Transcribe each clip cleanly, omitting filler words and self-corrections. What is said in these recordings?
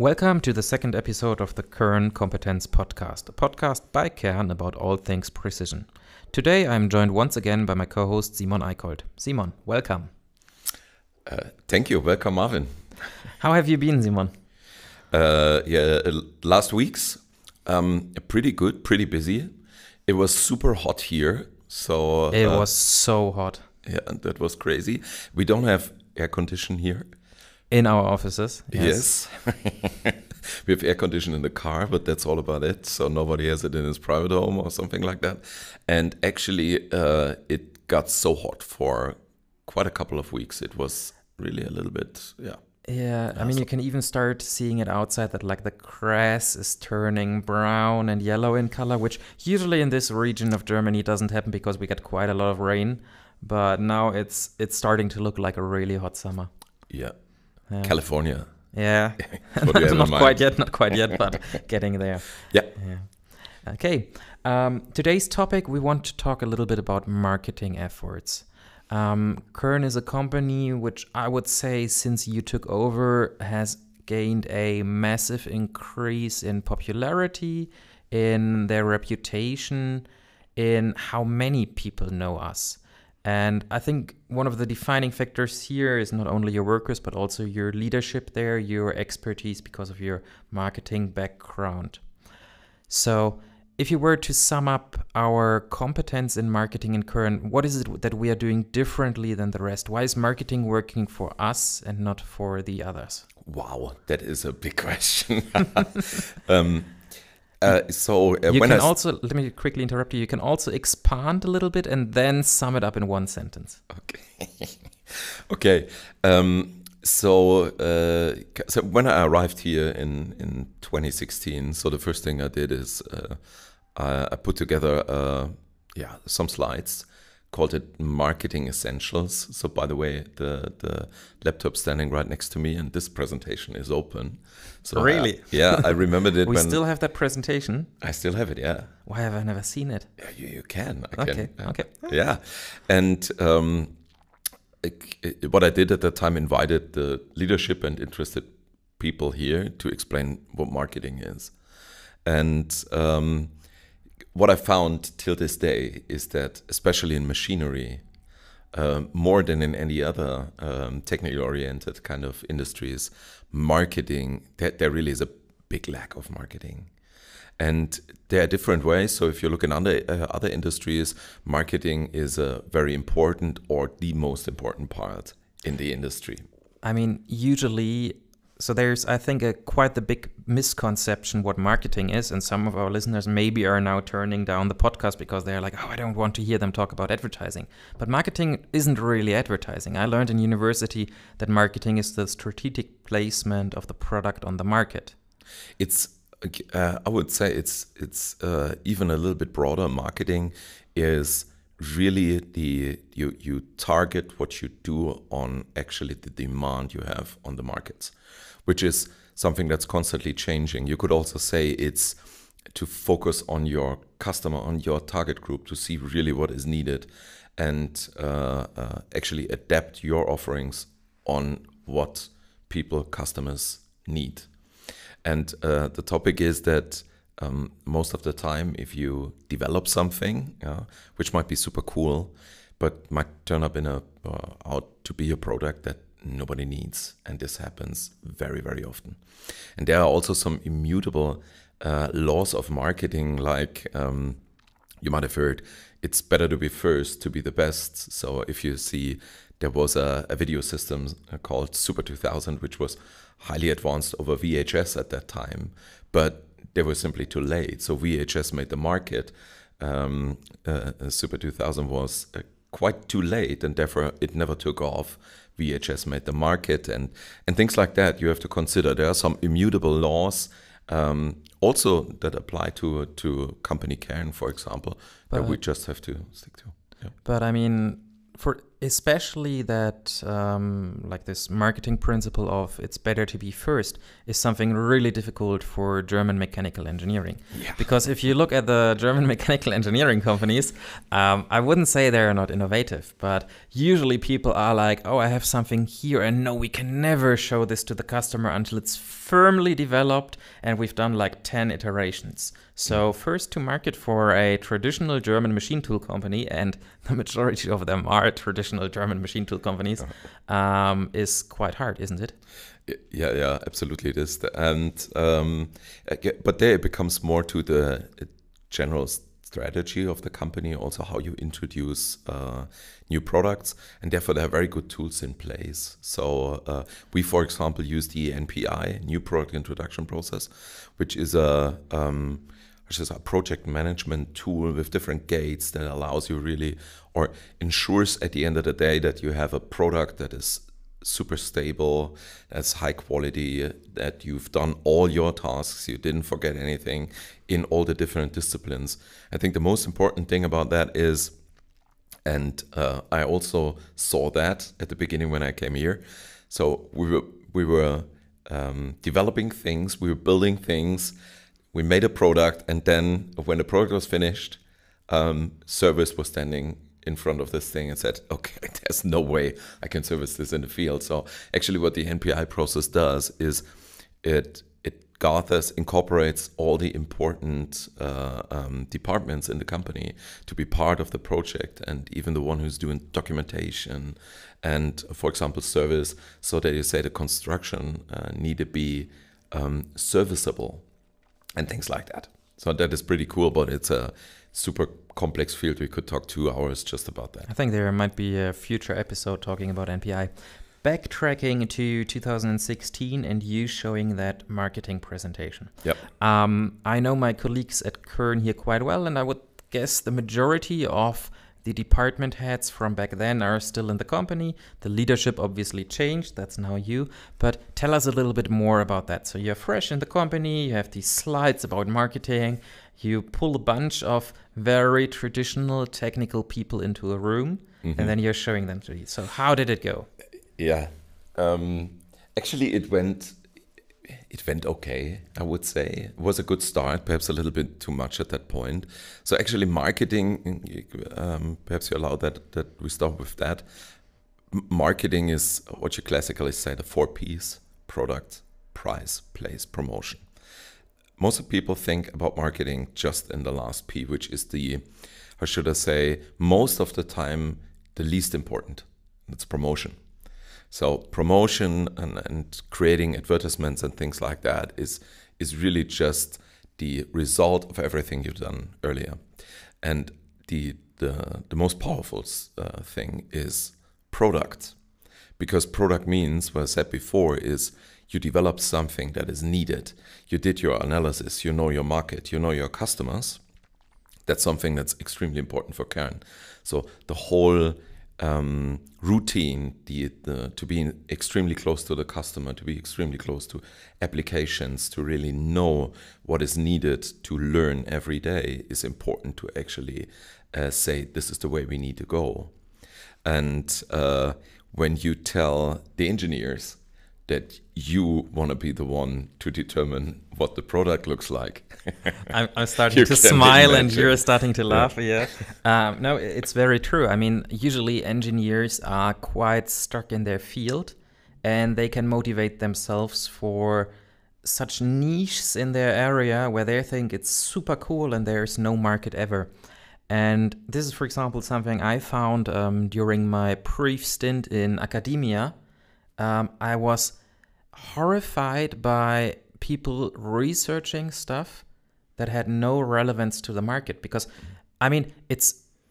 Welcome to the second episode of the Kern Competence Podcast, a podcast by Kern about all things precision. Today I'm joined once again by my co-host Simon Eichold. Simon, welcome. Thank you. Welcome, Marvin. How have you been, Simon? Last week's pretty good, pretty busy. It was super hot here. It was so hot. Yeah, that was crazy. We don't have air condition here. In our offices. Yes. We have air conditioning in the car, but that's all about it. So nobody has it in his private home or something like that. And actually, it got so hot for quite a couple of weeks. It was really a little bit, Yeah, I mean, you can even start seeing it outside that like the grass is turning brown and yellow in color, which usually in this region of Germany doesn't happen because we get quite a lot of rain. But now it's starting to look like a really hot summer. Yeah. California. Yeah, not quite yet, but getting there. Yeah. Okay. Today's topic, we want to talk a little bit about marketing efforts. Kern is a company which I would say since you took over has gained a massive increase in popularity, in their reputation, in how many people know us. And I think one of the defining factors here is not only your workers, but also your leadership there, your expertise because of your marketing background. So if you were to sum up our competence in marketing in Kern, what is it that we are doing differently than the rest? Why is marketing working for us and not for the others? Wow, that is a big question. Let me quickly interrupt you. You can also expand a little bit and then sum it up in one sentence. Okay. So when I arrived here in 2016, so the first thing I did is I put together some slides, called it Marketing Essentials. So by the way, the laptop standing right next to me and this presentation is open. So really? I remembered it. We still have that presentation? I still have it, yeah. Why have I never seen it? Yeah, you can. Okay. Yeah. And what I did at that time, invited the leadership and interested people here to explain what marketing is. And what I found till this day is that, especially in machinery, more than in any other technically oriented kind of industries, marketing, there really is a big lack of marketing. And there are different ways. So if you look in other industries, marketing is a very important or the most important part in the industry. I mean, usually... So there's, I think, quite the big misconception what marketing is. And some of our listeners maybe are now turning down the podcast because they're like, I don't want to hear them talk about advertising. But marketing isn't really advertising. I learned in university that marketing is the strategic placement of the product on the market. I would say it's even a little bit broader. Marketing is really you target what you do on actually the demand you have on the markets, which is something that's constantly changing. You could also say it's to focus on your customer, on your target group, to see really what is needed and actually adapt your offerings on what customers need. And the topic is that most of the time, if you develop something, which might be super cool, but might turn up out to be a product that nobody needs, and this happens very, very often. And there are also some immutable laws of marketing, like you might have heard, it's better to be first to be the best. So if you see, there was a video system called Super 2000, which was highly advanced over VHS at that time, but they were simply too late. So VHS made the market. Super 2000 was quite too late, and therefore it never took off. VHS made the market, and things like that you have to consider. There are some immutable laws also that apply to company Kern, for example, that we just have to stick to. Yeah. But I mean, especially that like this marketing principle of it's better to be first is something really difficult for German mechanical engineering. Yeah. Because if you look at the German mechanical engineering companies, I wouldn't say they're not innovative, but usually people are like, oh, I have something here, and no, we can never show this to the customer until it's firmly developed and we've done like 10 iterations. So first to market for a traditional German machine tool company, and the majority of them are traditional German machine tool companies, is quite hard, isn't it? Yeah, absolutely it is. And but there it becomes more to the general strategy of the company, also how you introduce new products, and therefore there are very good tools in place. So we, for example, use the NPI, New Product Introduction Process, which is a project management tool with different gates that allows you really, or ensures at the end of the day that you have a product that is super stable, that's high quality, that you've done all your tasks, you didn't forget anything in all the different disciplines. I think the most important thing about that is, and I also saw that at the beginning when I came here. So we were developing things, we were building things, we made a product, and then when the product was finished, service was standing in front of this thing and said, okay, there's no way I can service this in the field. So actually what the NPI process does is it incorporates all the important departments in the company to be part of the project, and even the one who's doing documentation and, for example, service, so that you say the construction need to be serviceable and things like that. So that is pretty cool, but it's a super complex field. We could talk 2 hours just about that. I think there might be a future episode talking about NPI. Backtracking to 2016 and you showing that marketing presentation. Yep. I know my colleagues at Kern here quite well, and I would guess the majority of the department heads from back then are still in the company. The leadership obviously changed, that's now you. But tell us a little bit more about that. So you're fresh in the company, you have these slides about marketing, you pull a bunch of very traditional technical people into a room, and then you're showing them to you. So how did it go? Yeah, actually it went okay, I would say. It was a good start, perhaps a little bit too much at that point. So actually marketing, perhaps you allow that we start with that. Marketing is what you classically say, the 4 Ps: product, price, place, promotion. Most people think about marketing just in the last P, which is the, how should I say, most of the time the least important. It's promotion. So promotion and creating advertisements and things like that is really just the result of everything you've done earlier. And the most powerful thing is product. Because product means, what I said before, is you develop something that is needed. You did your analysis, you know your market, you know your customers. That's something that's extremely important for Kern. So the whole routine, to be extremely close to the customer, to be extremely close to applications, to really know what is needed to learn every day is important to actually say this is the way we need to go. And when you tell the engineers that you want to be the one to determine what the product looks like. I'm starting to smile and you're starting to laugh. Yeah. No, it's very true. I mean, usually engineers are quite stuck in their field and they can motivate themselves for such niches in their area where they think it's super cool and there's no market ever. And this is, for example, something I found during my brief stint in academia. I was horrified by people researching stuff that had no relevance to the market, because I mean,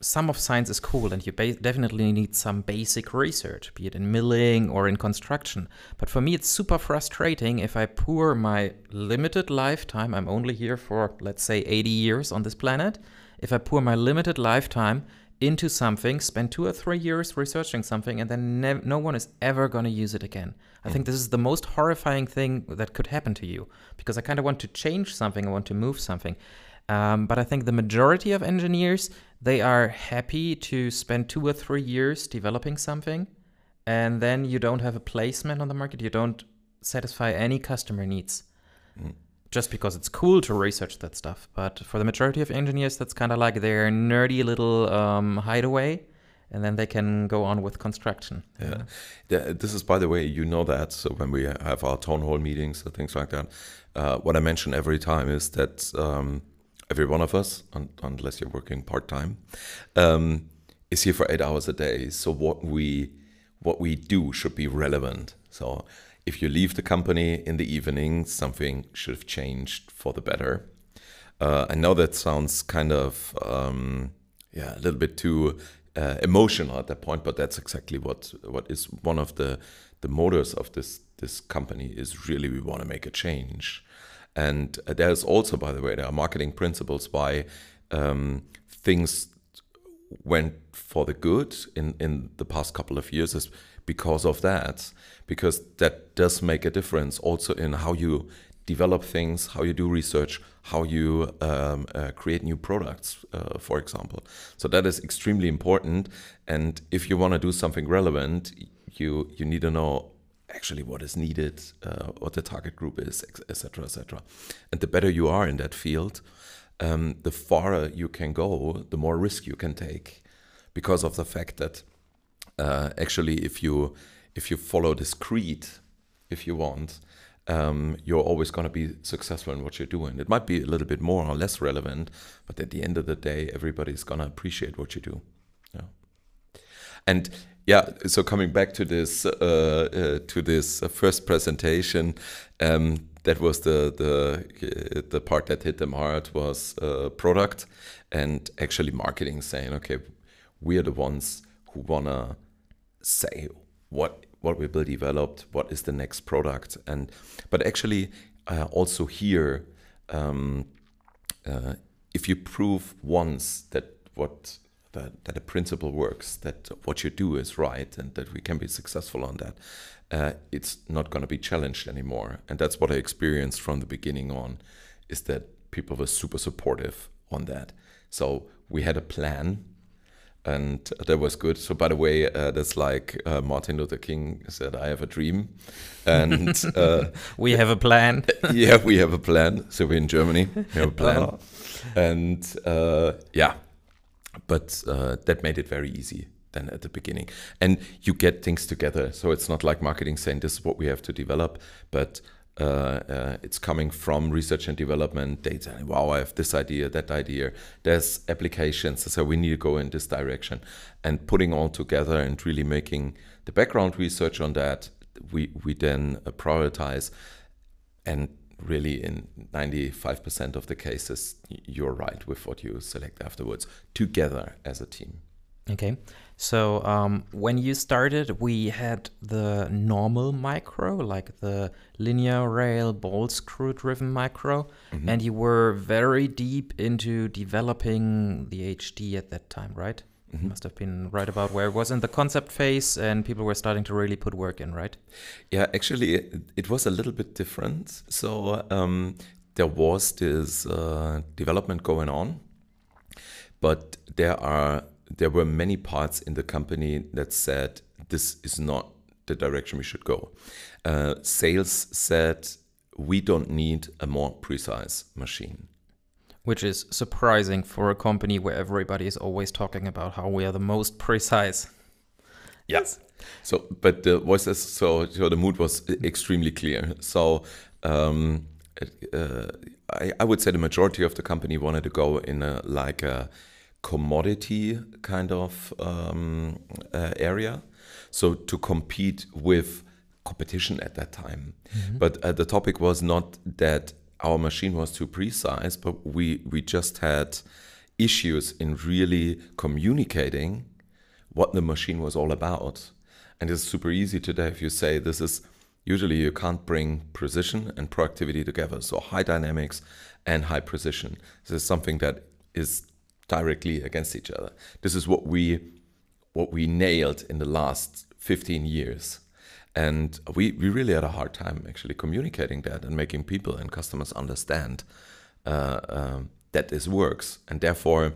some of science is cool and you definitely need some basic research, be it in milling or in construction. But for me, it's super frustrating if I pour my limited lifetime, I'm only here for, let's say, 80 years on this planet. If I pour my limited lifetime into something, spend 2 or 3 years researching something, and then no one is ever going to use it again. I think this is the most horrifying thing that could happen to you, because I kind of want to change something, I want to move something. But I think the majority of engineers, they are happy to spend 2 or 3 years developing something, and then you don't have a placement on the market. You don't satisfy any customer needs. Just because it's cool to research that stuff. But for the majority of engineers, that's kind of like their nerdy little hideaway, and then they can go on with construction. Yeah. This is, by the way, you know that. So when we have our town hall meetings and things like that, what I mention every time is that every one of us, unless you're working part-time, is here for 8 hours a day. So what we do should be relevant. So if you leave the company in the evening, something should have changed for the better. I know that sounds kind of a little bit too emotional at that point, but that's exactly what is one of the motors of this company is really we want to make a change. And there's also, by the way, there are marketing principles why things went for the good in the past couple of years is because of that, because that does make a difference also in how you develop things, how you do research, how you create new products, for example. So that is extremely important. And if you want to do something relevant, you need to know actually what is needed, what the target group is, etc., etc. And the better you are in that field, the farther you can go, the more risk you can take, because of the fact that actually if you follow this creed, if you want, you're always going to be successful in what you're doing. It might be a little bit more or less relevant, but at the end of the day, everybody's going to appreciate what you do. Yeah. And yeah, so coming back to this first presentation, that was the part that hit them hard was product and actually marketing, saying, okay, we are the ones who wanna say what will be developed, what is the next product, but actually also here, if you prove once that a principle works, that what you do is right, and that we can be successful on that, it's not going to be challenged anymore. And that's what I experienced from the beginning on, is that people were super supportive on that. So we had a plan, and that was good. So by the way, that's like Martin Luther King said, I have a dream. And we have a plan. Yeah, we have a plan. So we're in Germany, we have a plan. And but that made it very easy then at the beginning. And you get things together. So it's not like marketing saying this is what we have to develop, but it's coming from research and development data. Wow, I have this idea, that idea. There's applications, so we need to go in this direction. And putting all together and really making the background research on that, we then prioritize. And really in 95% of the cases, you're right with what you select afterwards, together as a team. Okay, so when you started, we had the normal micro, like the linear rail ball screw driven micro, and you were very deep into developing the HD at that time, right? Must have been right about where it was in the concept phase, and people were starting to really put work in, right? Yeah, actually, it was a little bit different. So there was this development going on, but there were many parts in the company that said this is not the direction we should go. Sales said we don't need a more precise machine. Which is surprising for a company where everybody is always talking about how we are the most precise. Yes. So, but the voices, so the mood was extremely clear. So I would say the majority of the company wanted to go in a commodity kind of area. So to compete with competition at that time. But the topic was not that our machine was too precise, but we just had issues in really communicating what the machine was all about. And it's super easy today if you say this is, usually you can't bring precision and productivity together. So high dynamics and high precision. This is something that is directly against each other. This is what we nailed in the last 15 years. And we really had a hard time actually communicating that and making people and customers understand that this works. And therefore,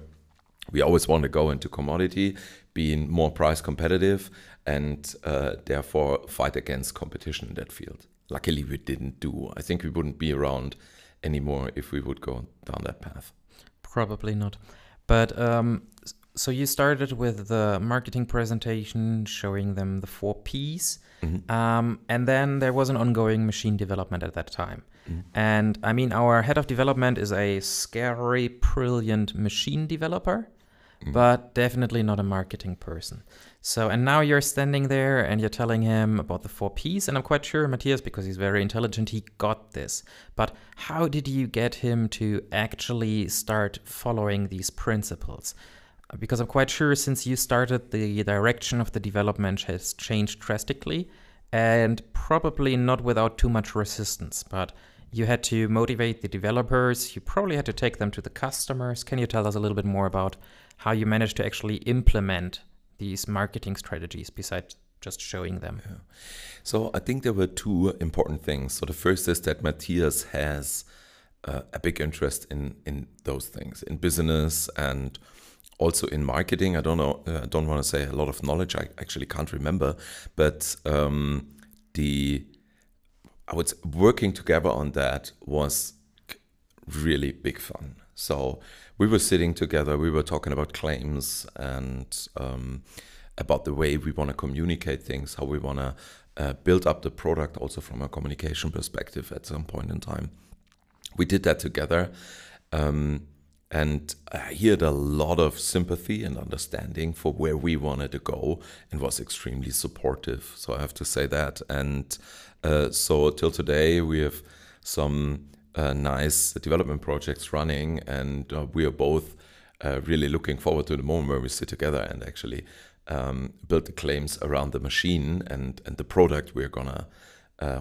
we always want to go into commodity, being more price competitive, and therefore fight against competition in that field. Luckily, we didn't do. I think we wouldn't be around anymore if we would go down that path. Probably not. But so you started with the marketing presentation, showing them the 4 Ps. And then there was an ongoing machine development at that time. And I mean, our head of development is a scary, brilliant machine developer, but definitely not a marketing person. So, and now you're standing there and you're telling him about the 4 Ps. And I'm quite sure Matthias, because he's very intelligent, he got this. But how did you get him to actually start following these principles? Because I'm quite sure since you started, the direction of the development has changed drastically, and probably not without too much resistance. But you had to motivate the developers. You probably had to take them to the customers. Can you tell us a little bit more about how you managed to actually implement these marketing strategies besides just showing them? Yeah. So I think there were 2 important things. So the first is that Matthias has a big interest in those things, in business and also in marketing. I don't know, I don't want to say a lot of knowledge. I actually can't remember, but I would say working together on that was really big fun. So we were sitting together, we were talking about claims and about the way we want to communicate things, how we want to build up the product also from a communication perspective at some point in time. We did that together. And I heard a lot of sympathy and understanding for where we wanted to go, and was extremely supportive. So I have to say that. And so till today, we have some nice development projects running, and we are both really looking forward to the moment where we sit together and actually build the claims around the machine and the product we're gonna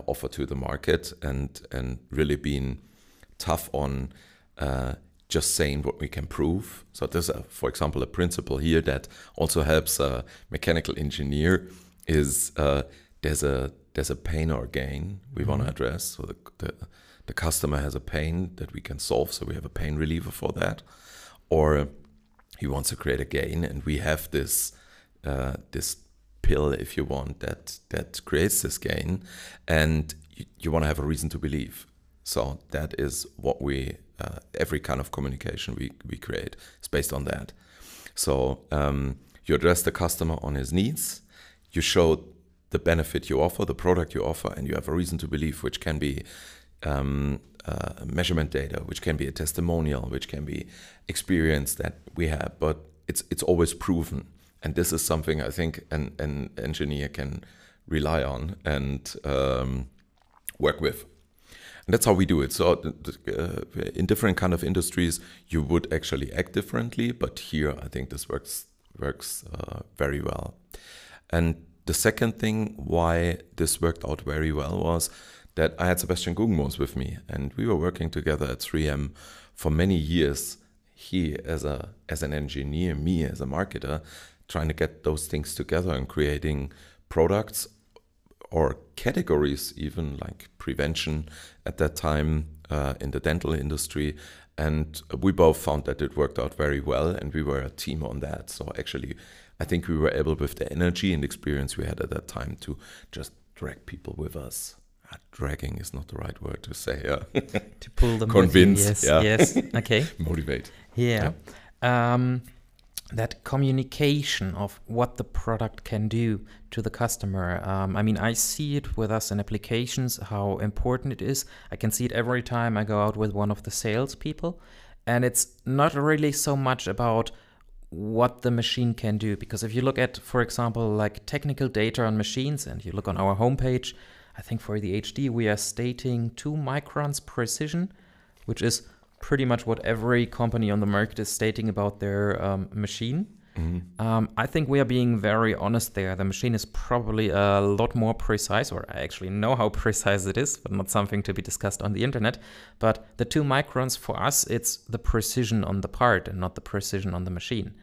offer to the market, and really being tough on just saying what we can prove. So there's, for example, a principle here that also helps a mechanical engineer is there's a pain or gain we want to address. So the customer has a pain that we can solve, so we have a pain reliever for that. Or he wants to create a gain, and we have this pill, if you want, that creates this gain, and you want to have a reason to believe. So that is what we every kind of communication we create is based on that. So you address the customer on his needs, you show the benefit you offer, the product you offer, and you have a reason to believe, which can be measurement data, which can be a testimonial, which can be experience that we have, but it's always proven. And this is something I think an engineer can rely on and work with. And that's how we do it. So in different kind of industries, you would actually act differently, but here I think this works very well. And the second thing why this worked out very well was that I had Sebastian Guggenmoos with me, and we were working together at 3M for many years. He as an engineer, me as a marketer, trying to get those things together and creating products or categories, even like prevention at that time in the dental industry. And we both found that it worked out very well, and we were a team on that. So actually, I think we were able, with the energy and experience we had at that time, to just drag people with us. Dragging is not the right word to say. Yeah. To pull them convince. With you, yes. Yeah. Yes. Okay. Motivate. Yeah. That communication of what the product can do to the customer. I mean, I see it with us in applications, how important it is. I can see it every time I go out with one of the salespeople. And it's not really so much about what the machine can do. Because if you look at, for example, like technical data on machines, and you look on our homepage, I think for the HD, we are stating 2 microns precision, which is pretty much what every company on the market is stating about their machine. Mm-hmm. I think we are being very honest there. The machine is probably a lot more precise, or I actually know how precise it is, but not something to be discussed on the internet. But the 2 microns for us, it's the precision on the part and not the precision on the machine.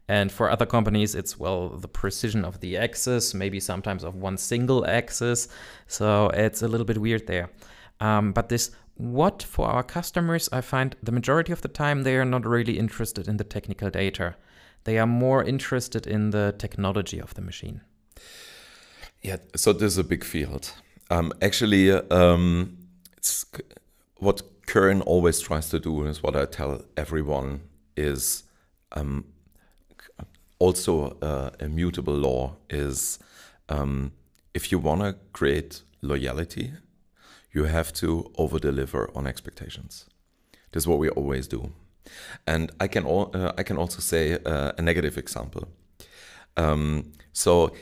And for other companies, it's, well, the precision of the axis, maybe sometimes of one single axis. So it's a little bit weird there. But this what for our customers, I find the majority of the time they are not really interested in the technical data. They are more interested in the technology of the machine. Yeah, so this is a big field. Actually, it's what Kern always tries to do, is what I tell everyone, is also a mutable law is if you want to create loyalty, you have to over-deliver on expectations. This is what we always do. And I can also say a negative example. So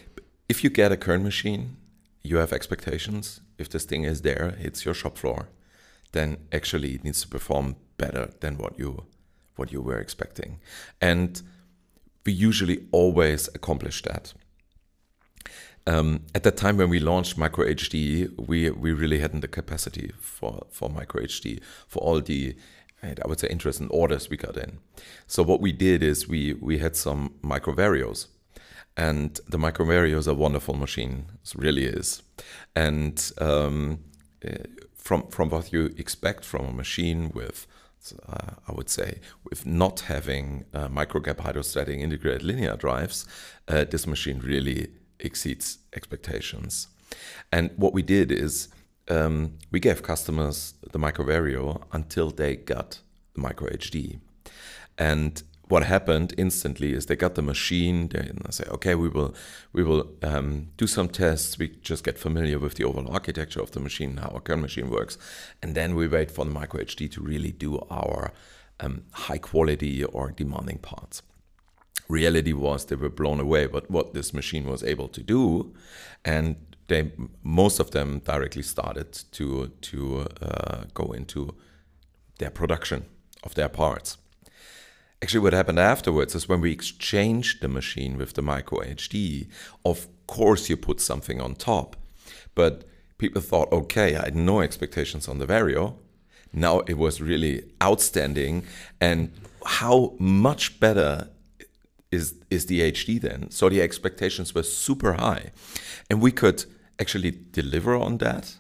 if you get a Kern machine, you have expectations. If this thing is there, it's your shop floor, then actually it needs to perform better than what you were expecting. And we usually always accomplish that. At the time when we launched Micro HD, we really hadn't the capacity for Micro HD, for all the, I would say, interest and orders we got in. So what we did is we had some Micro Varios. And the Micro Vario is a wonderful machine, it really is. And from what you expect from a machine with, I would say, with not having microgap hydrostatic integrated linear drives, this machine really exceeds expectations. And what we did is we gave customers the Micro Vario until they got the Micro HD. And what happened instantly is they got the machine. They say, okay, we will do some tests. We just get familiar with the overall architecture of the machine, how a Kern machine works, and then we wait for the Micro HD to really do our high quality or demanding parts. Reality was they were blown away by what this machine was able to do, and most of them directly started to go into their production of their parts. Actually, what happened afterwards is when we exchanged the machine with the Micro HD, of course you put something on top, but people thought, okay, I had no expectations on the Vario. Now it was really outstanding, and how much better is the HD then? So the expectations were super high, and we could actually deliver on that.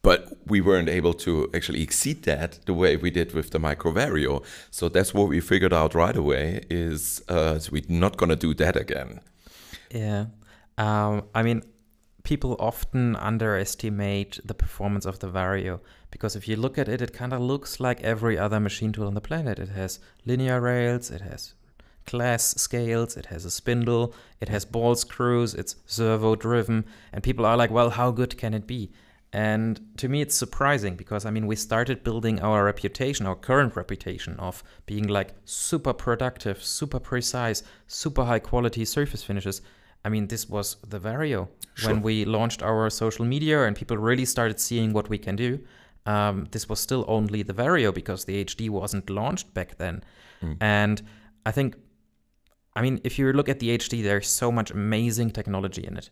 But we weren't able to actually exceed that the way we did with the Micro Vario. So that's what we figured out right away is so we're not going to do that again. Yeah. I mean, people often underestimate the performance of the Vario because if you look at it, it kind of looks like every other machine tool on the planet. It has linear rails, it has class scales, it has a spindle, it has ball screws, it's servo driven, and people are like, well, how good can it be? And to me, it's surprising because, I mean, we started building our reputation, our current reputation of being like super productive, super precise, super high quality surface finishes. I mean, this was the Vario. Sure. When we launched our social media and people really started seeing what we can do. This was still only the Vario because the HD wasn't launched back then. And I think, I mean, if you look at the HD, there's so much amazing technology in it.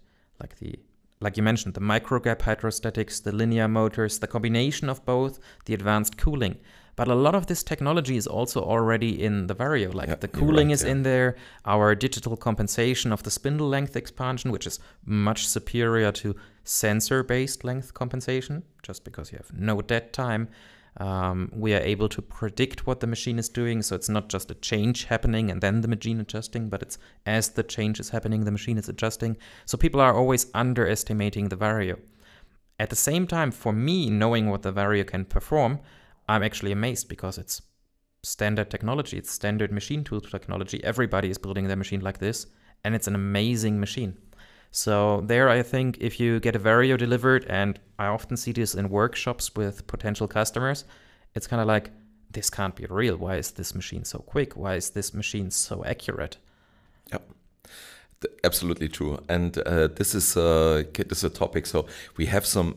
Like you mentioned, the microgap hydrostatics, the linear motors, the combination of both, the advanced cooling. But a lot of this technology is also already in the Vario. Like the cooling is in there, our digital compensation of the spindle length expansion, which is much superior to sensor-based length compensation, just because you have no dead time. We are able to predict what the machine is doing, so it's not just a change happening and then the machine adjusting, but it's as the change is happening, the machine is adjusting. So people are always underestimating the Vario. At the same time, for me, knowing what the Vario can perform, I'm actually amazed because it's standard technology, it's standard machine tool technology. Everybody is building their machine like this, and it's an amazing machine. So there, I think if you get a Vario delivered, and I often see this in workshops with potential customers, it's kind of like, this can't be real. Why is this machine so quick? Why is this machine so accurate? Yep. Absolutely true. And this is a topic. So we have some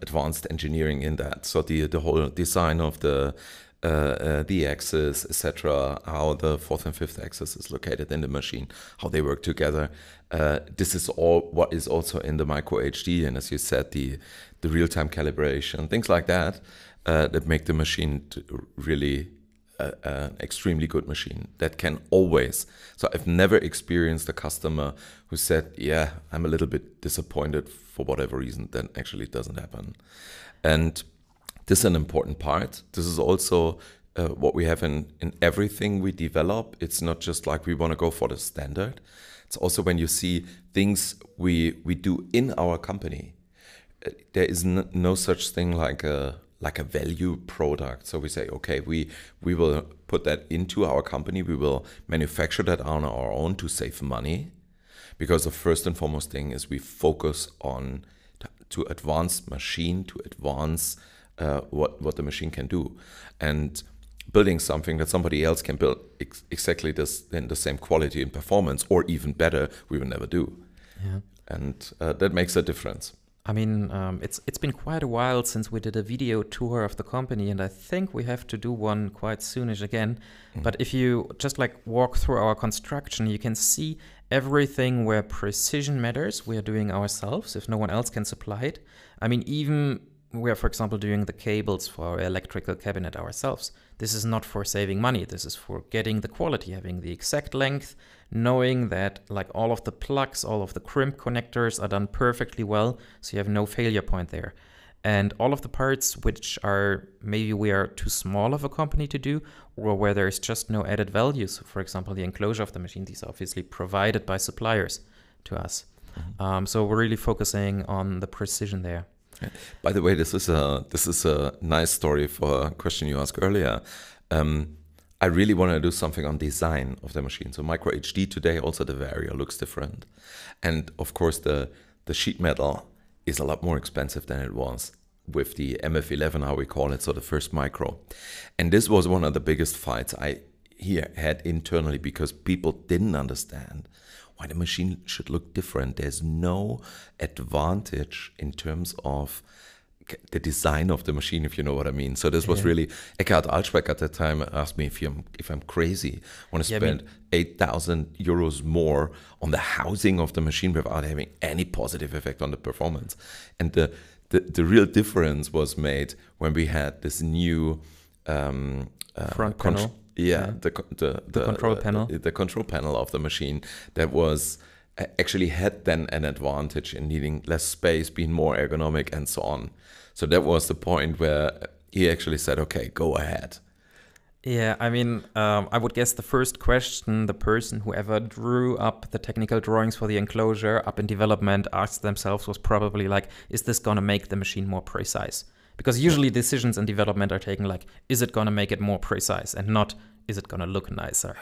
advanced engineering in that. So the whole design of the axis, etc., how the fourth and fifth axis is located in the machine, how they work together. This is all what is also in the Micro HD, and as you said, the real-time calibration, things like that, that make the machine really an extremely good machine that can always. So I've never experienced a customer who said, "Yeah, I'm a little bit disappointed for whatever reason." Then actually it doesn't happen, and This is an important part. This is also what we have in everything we develop. It's not just like we want to go for the standard. It's also when you see things we do in our company. There is no such thing like a value product. So we say, okay, we will put that into our company. We will manufacture that on our own to save money, because the first and foremost thing is we focus on to advance machine, to advance what the machine can do, and building something that somebody else can build exactly this in the same quality and performance, or even better, we will never do. Yeah. And that makes a difference. I mean, it's been quite a while since we did a video tour of the company, and I think we have to do one quite soonish again. But if you just like walk through our construction, you can see everything where precision matters. We are doing ourselves if no one else can supply it. I mean, even we are, for example, doing the cables for our electrical cabinet ourselves. This is not for saving money. This is for getting the quality, having the exact length, knowing that like all of the plugs, all of the crimp connectors are done perfectly well, so you have no failure point there. And all of the parts which are maybe we are too small of a company to do, or where there's just no added value. So for example, the enclosure of the machine, these are obviously provided by suppliers to us. So we're really focusing on the precision there. By the way, this is a nice story for a question you asked earlier. I really want to do something on design of the machine. So micro HD today, also the Vario looks different. And of course, the sheet metal is a lot more expensive than it was with the MF11, how we call it, so the first micro. And this was one of the biggest fights I had internally, because people didn't understand why the machine should look different. There's no advantage in terms of the design of the machine, if you know what I mean. So this was really, Eckhard Alschbeck at that time asked me if I'm crazy, want to spend 8,000 euros more on the housing of the machine without having any positive effect on the performance. And the real difference was made when we had this new front panel. The control panel. The control panel of the machine that was actually had then an advantage in needing less space, being more ergonomic, and so on. So that was the point where he actually said, okay, go ahead. Yeah, I mean, I would guess the first question the person who ever drew up the technical drawings for the enclosure up in development asked themselves was probably like, is this going to make the machine more precise? Because usually decisions in development are taken like, is it going to make it more precise, and not, is it going to look nicer?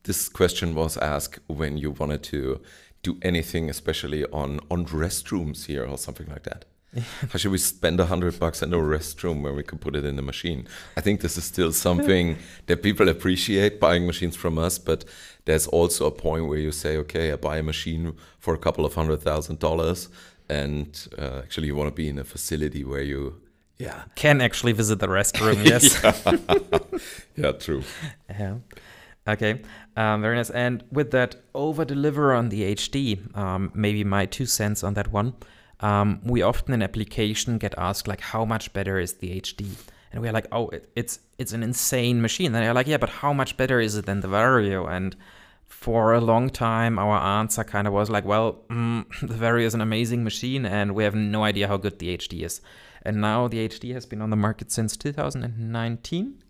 This question was asked when you wanted to do anything, especially on restrooms here or something like that. How should we spend $100 in a restroom when we could put it in the machine? I think this is still something that people appreciate buying machines from us, but there's also a point where you say, okay, I buy a machine for a couple of $100,000, and actually you want to be in a facility where you can actually visit the restroom. Yes. Yeah, true. Yeah. Okay, very nice. And with that over-deliver on the HD, maybe my 2 cents on that one. We often in application get asked like, how much better is the HD? And we're like, oh, it's an insane machine. And they're like, yeah, but how much better is it than the Vario? And for a long time, our answer kind of was like, well, the Vario is an amazing machine, and we have no idea how good the HD is. And now the HD has been on the market since 2019.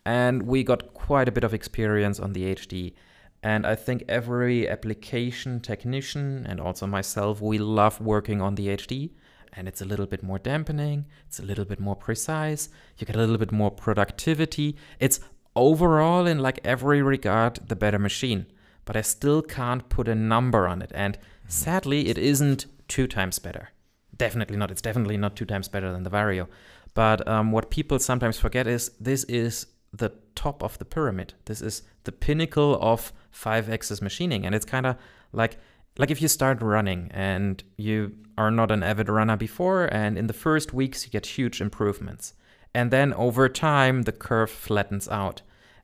And we got quite a bit of experience on the HD. And I think every application technician, and also myself, we love working on the HD. And it's a little bit more dampening. It's a little bit more precise. You get a little bit more productivity. It's overall, in like every regard, the better machine. But I still can't put a number on it. And sadly, it isn't 2 times better. Definitely not. It's definitely not 2 times better than the Vario. But what people sometimes forget is this is the top of the pyramid. This is the pinnacle of 5-axis machining. And it's kind of like if you start running and you are not an avid runner before, and in the first weeks you get huge improvements. And then over time, the curve flattens out.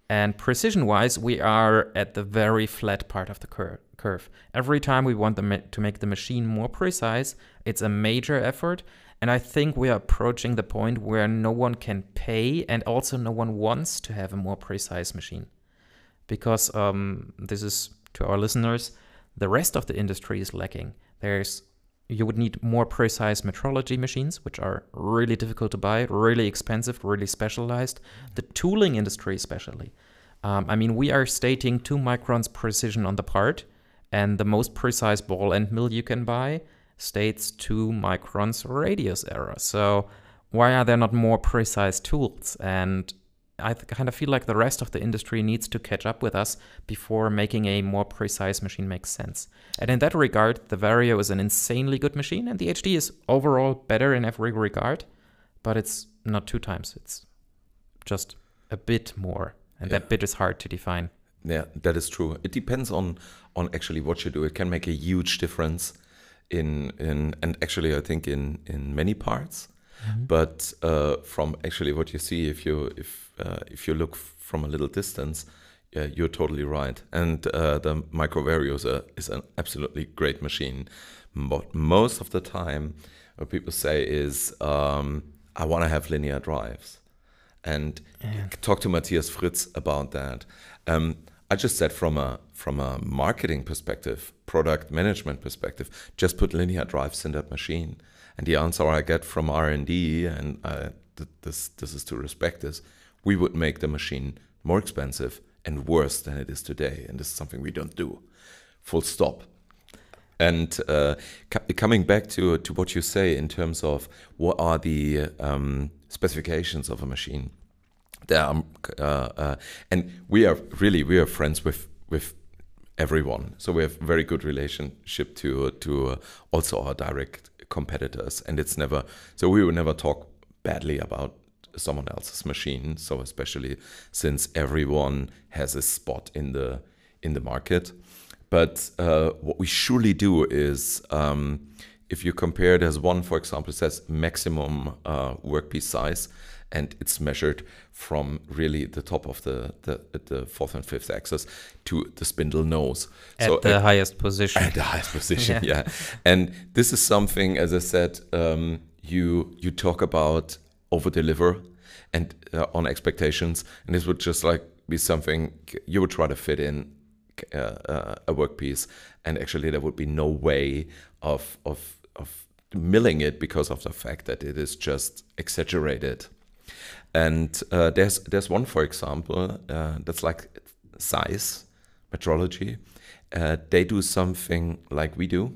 And precision-wise, we are at the very flat part of the curve. Every time we want to make the machine more precise, it's a major effort. And I think we are approaching the point where no one can pay, and also no one wants to have a more precise machine. Because this is, to our listeners, the rest of the industry is lacking. There's you would need more precise metrology machines, which are really difficult to buy, really expensive, really specialized. The tooling industry especially. We are stating 2 microns precision on the part, and the most precise ball end mill you can buy states 2 microns radius error. So why are there not more precise tools? And I kind of feel like the rest of the industry needs to catch up with us before making a more precise machine makes sense. And in that regard, the Vario is an insanely good machine, and the HD is overall better in every regard, but it's not 2 times. It's just a bit more, and that bit is hard to define. Yeah, that is true. It depends on actually what you do. It can make a huge difference and actually I think in many parts. Mm-hmm. But from actually what you see, if you look from a little distance, you're totally right. And the Micro Vario is an absolutely great machine. But most of the time, what people say is, I want to have linear drives. And talk to Matthias Fritz about that. I just said from a marketing perspective, product management perspective, just put linear drives in that machine. And the answer I get from R&D, and this is to respect this, we would make the machine more expensive and worse than it is today. And this is something we don't do. Full stop. And coming back to what you say in terms of what are the specifications of a machine, there are, and we are friends with everyone. So we have very good relationship to also our direct competitors, and it's never, so we will never talk badly about someone else's machine. So especially since everyone has a spot in the market. But what we surely do is, if you compare, there's one, for example, it says maximum workpiece size, and it's measured from really the top of the fourth and fifth axis to the spindle nose. At the highest position. At the highest position, yeah. And this is something, as I said, you talk about over-deliver and on expectations, and this would just like be something you would try to fit in a workpiece, and actually there would be no way of milling it because of the fact that it is just exaggerated. And there's one, for example, that's like size metrology. They do something like we do.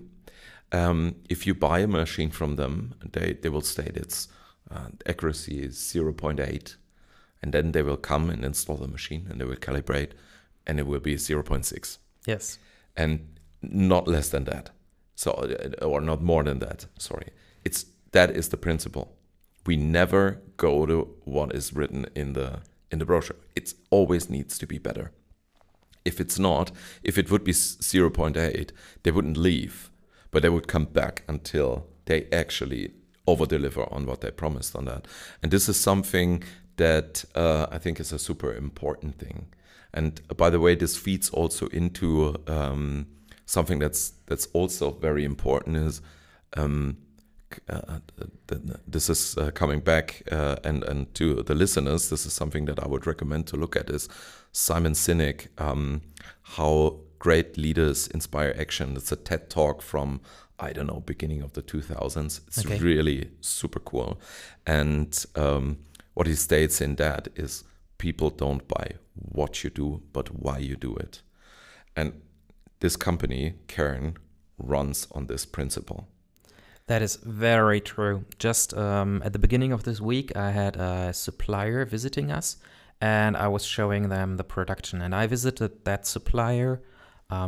If you buy a machine from them, they will state its accuracy is 0.8, and then they will come and install the machine and they will calibrate, and it will be 0.6. Yes. And not less than that. So, or not more than that. Sorry. That is the principle. We never go to what is written in the brochure. It always needs to be better. If it's not, if it would be 0.8, they wouldn't leave, but they would come back until they actually over-deliver on what they promised on that. And this is something that I think is a super important thing. And by the way, this feeds also into something that's also very important is this is coming back and to the listeners, this is something that I would recommend to look at is Simon Sinek, How Great Leaders Inspire Action. It's a TED Talk from, I don't know, beginning of the 2000s. It's really super cool. And what he states in that is people don't buy what you do, but why you do it. And this company, Kern, runs on this principle. That is very true. Just at the beginning of this week, I had a supplier visiting us, and I was showing them the production. And I visited that supplier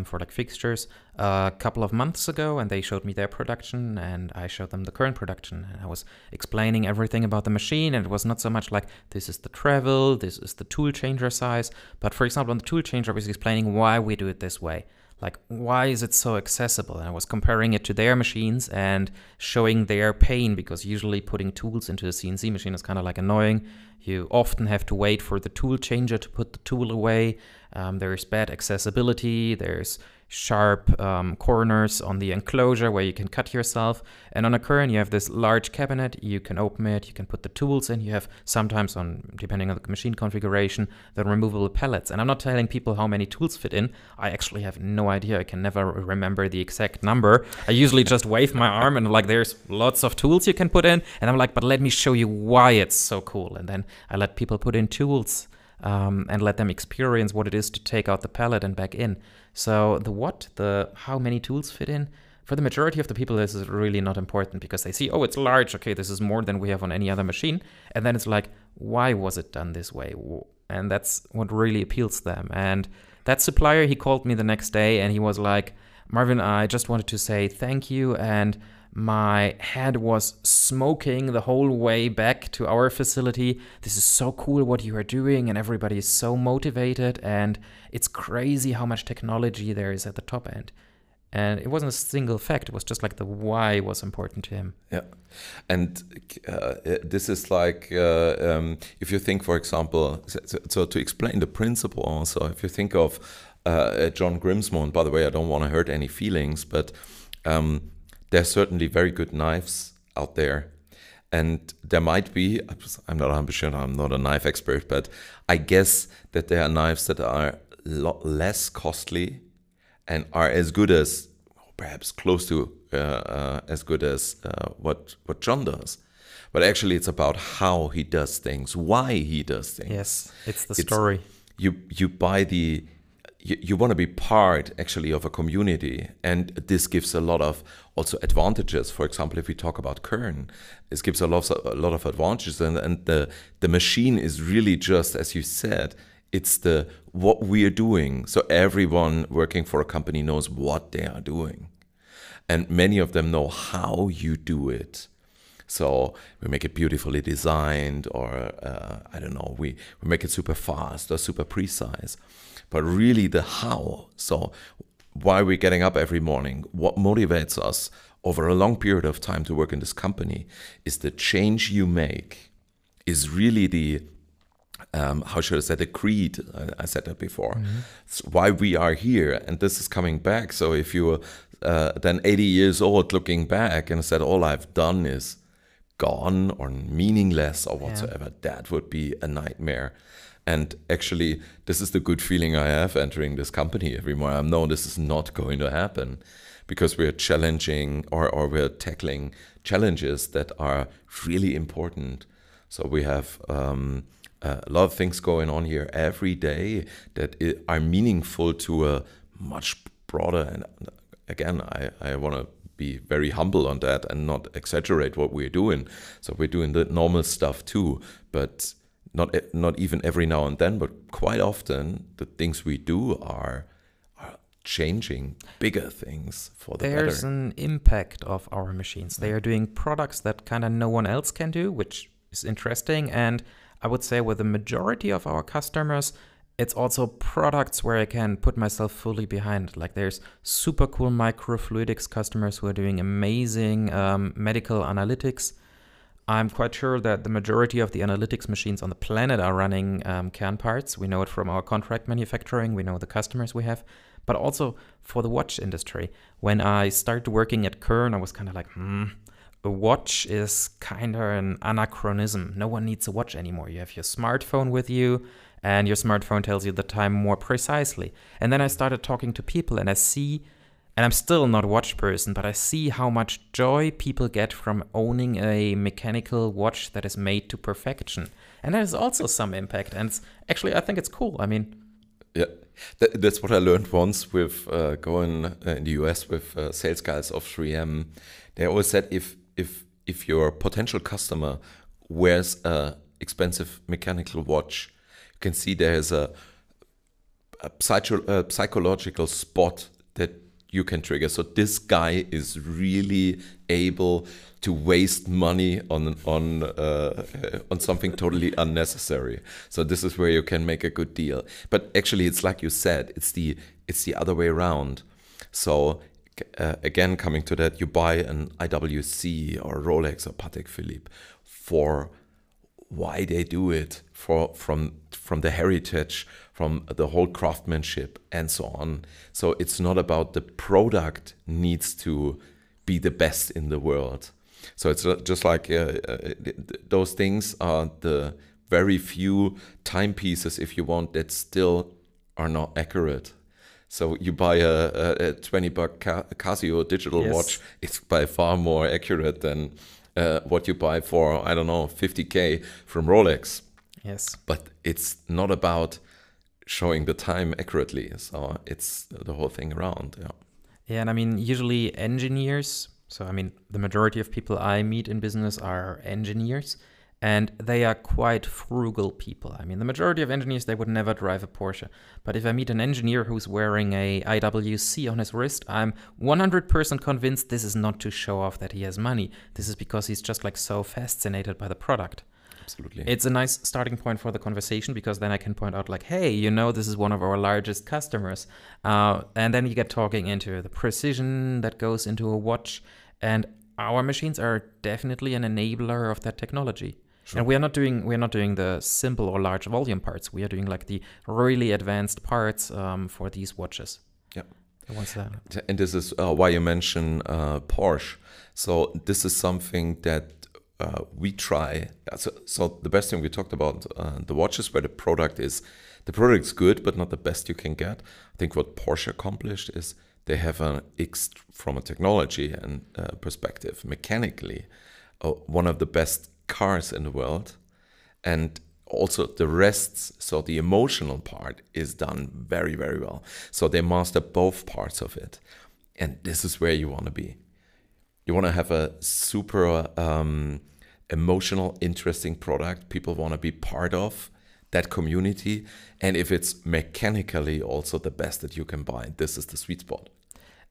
for like fixtures a couple of months ago, and they showed me their production, and I showed them the current production. And I was explaining everything about the machine, and it was not so much like, this is the travel, this is the tool changer size. But for example, on the tool changer, I was explaining why we do it this way. Like, why is it so accessible? And I was comparing it to their machines and showing their pain, because usually putting tools into a CNC machine is kind of like annoying. You often have to wait for the tool changer to put the tool away. There's bad accessibility. There's sharp corners on the enclosure where you can cut yourself. And on a Kern, you have this large cabinet. You can open it. You can put the tools in. You have sometimes, depending on the machine configuration, the removable pallets. And I'm not telling people how many tools fit in. I actually have no idea. I can never remember the exact number. I usually just wave my arm and like, there's lots of tools you can put in. And I'm like, but let me show you why it's so cool. And then I let people put in tools and let them experience what it is to take out the pallet and back in. So how many tools fit in, for the majority of the people, this is really not important because they see, oh, it's large. Okay, this is more than we have on any other machine. And then it's like, why was it done this way? And that's what really appeals them. And that supplier, he called me the next day and he was like, Marvin, I just wanted to say thank you. And my head was smoking the whole way back to our facility. This is so cool what you are doing, and everybody is so motivated, and it's crazy how much technology there is at the top end. And it wasn't a single fact. It was just like the why was important to him. Yeah. And this is like, if you think, for example, so to explain the principle also, if you think of John Grimsmo, and by the way, I don't want to hurt any feelings, but there's certainly very good knives out there. And there might be, I'm not 100%, I'm not a knife expert, but I guess that there are knives that are a lot less costly and are as good as, perhaps close to as good as what John does. But actually it's about how he does things, why he does things. Yes, it's the story. You buy you want to be part actually of a community, and this gives a lot of also advantages. For example, if we talk about Kern, this gives a lot of advantages, and the machine is really just, as you said, it's what we are doing. So everyone working for a company knows what they are doing, and many of them know how you do it. So we make it beautifully designed, or I don't know, we make it super fast or super precise. But really the how. So why are we getting up every morning? What motivates us over a long period of time to work in this company is the change you make is really the, how should I say, the creed. I said that before. Mm-hmm. It's why we are here. And this is coming back. So if you were then 80 years old looking back and said, all I've done is gone or meaningless or whatsoever, that would be a nightmare. And actually, this is the good feeling I have entering this company every morning. I know this is not going to happen because we're challenging or we're tackling challenges that are really important. So we have a lot of things going on here every day that are meaningful to a much broader. And again, I want to be very humble on that and not exaggerate what we're doing. So we're doing the normal stuff too, but not even every now and then, but quite often the things we do are changing bigger things for the better. There's an impact of our machines. They are doing products that kind of no one else can do, which is interesting. And I would say with the majority of our customers, it's also products where I can put myself fully behind. Like there's super cool microfluidics customers who are doing amazing medical analytics. I'm quite sure that the majority of the analytics machines on the planet are running Kern parts. We know it from our contract manufacturing. We know the customers we have, but also for the watch industry. When I started working at Kern, I was kind of like, a watch is kind of an anachronism. No one needs a watch anymore. You have your smartphone with you, and your smartphone tells you the time more precisely. And then I started talking to people, and I see, and I'm still not a watch person, but I see how much joy people get from owning a mechanical watch that is made to perfection. And there's also some impact. And actually, I think it's cool. I mean, yeah, that's what I learned once with going in the US with sales guys of 3M. They always said if your potential customer wears a expensive mechanical watch, you can see there's a psychological spot that you can trigger. So this guy is really able to waste money on something totally unnecessary. So this is where you can make a good deal. But actually, it's like you said, it's the other way around. So again, coming to that, you buy an IWC or Rolex or Patek Philippe for why they do it, from from the heritage, from the whole craftsmanship and so on. So it's not about the product needs to be the best in the world. So it's just like those things are the very few timepieces, if you want, that still are not accurate. So you buy a $20 Casio digital watch, it's by far more accurate than what you buy for, I don't know, 50K from Rolex. Yes. But it's not about showing the time accurately. So it's the whole thing around. Yeah. Yeah, and I mean, usually engineers, so I mean, the majority of people I meet in business are engineers, and they are quite frugal people. I mean, the majority of engineers, they would never drive a Porsche. But if I meet an engineer who's wearing a IWC on his wrist, I'm 100% convinced this is not to show off that he has money. This is because he's just like so fascinated by the product. Absolutely. It's a nice starting point for the conversation, because then I can point out like, hey, you know, this is one of our largest customers. And then you get talking into the precision that goes into a watch. And our machines are definitely an enabler of that technology. Sure. And we're not doing the simple or large volume parts. We are doing like the really advanced parts for these watches. Yeah. And this is why you mention Porsche. So this is something that we try. So the best thing we talked about the watches, where the product is good, but not the best you can get. I think what Porsche accomplished is they have from a technology and perspective, mechanically, one of the best cars in the world, and also the rest, so the emotional part is done very, very well. So they master both parts of it, and this is where you want to be. You want to have a super emotional, interesting product people want to be part of, that community, and if it's mechanically also the best that you can buy, this is the sweet spot.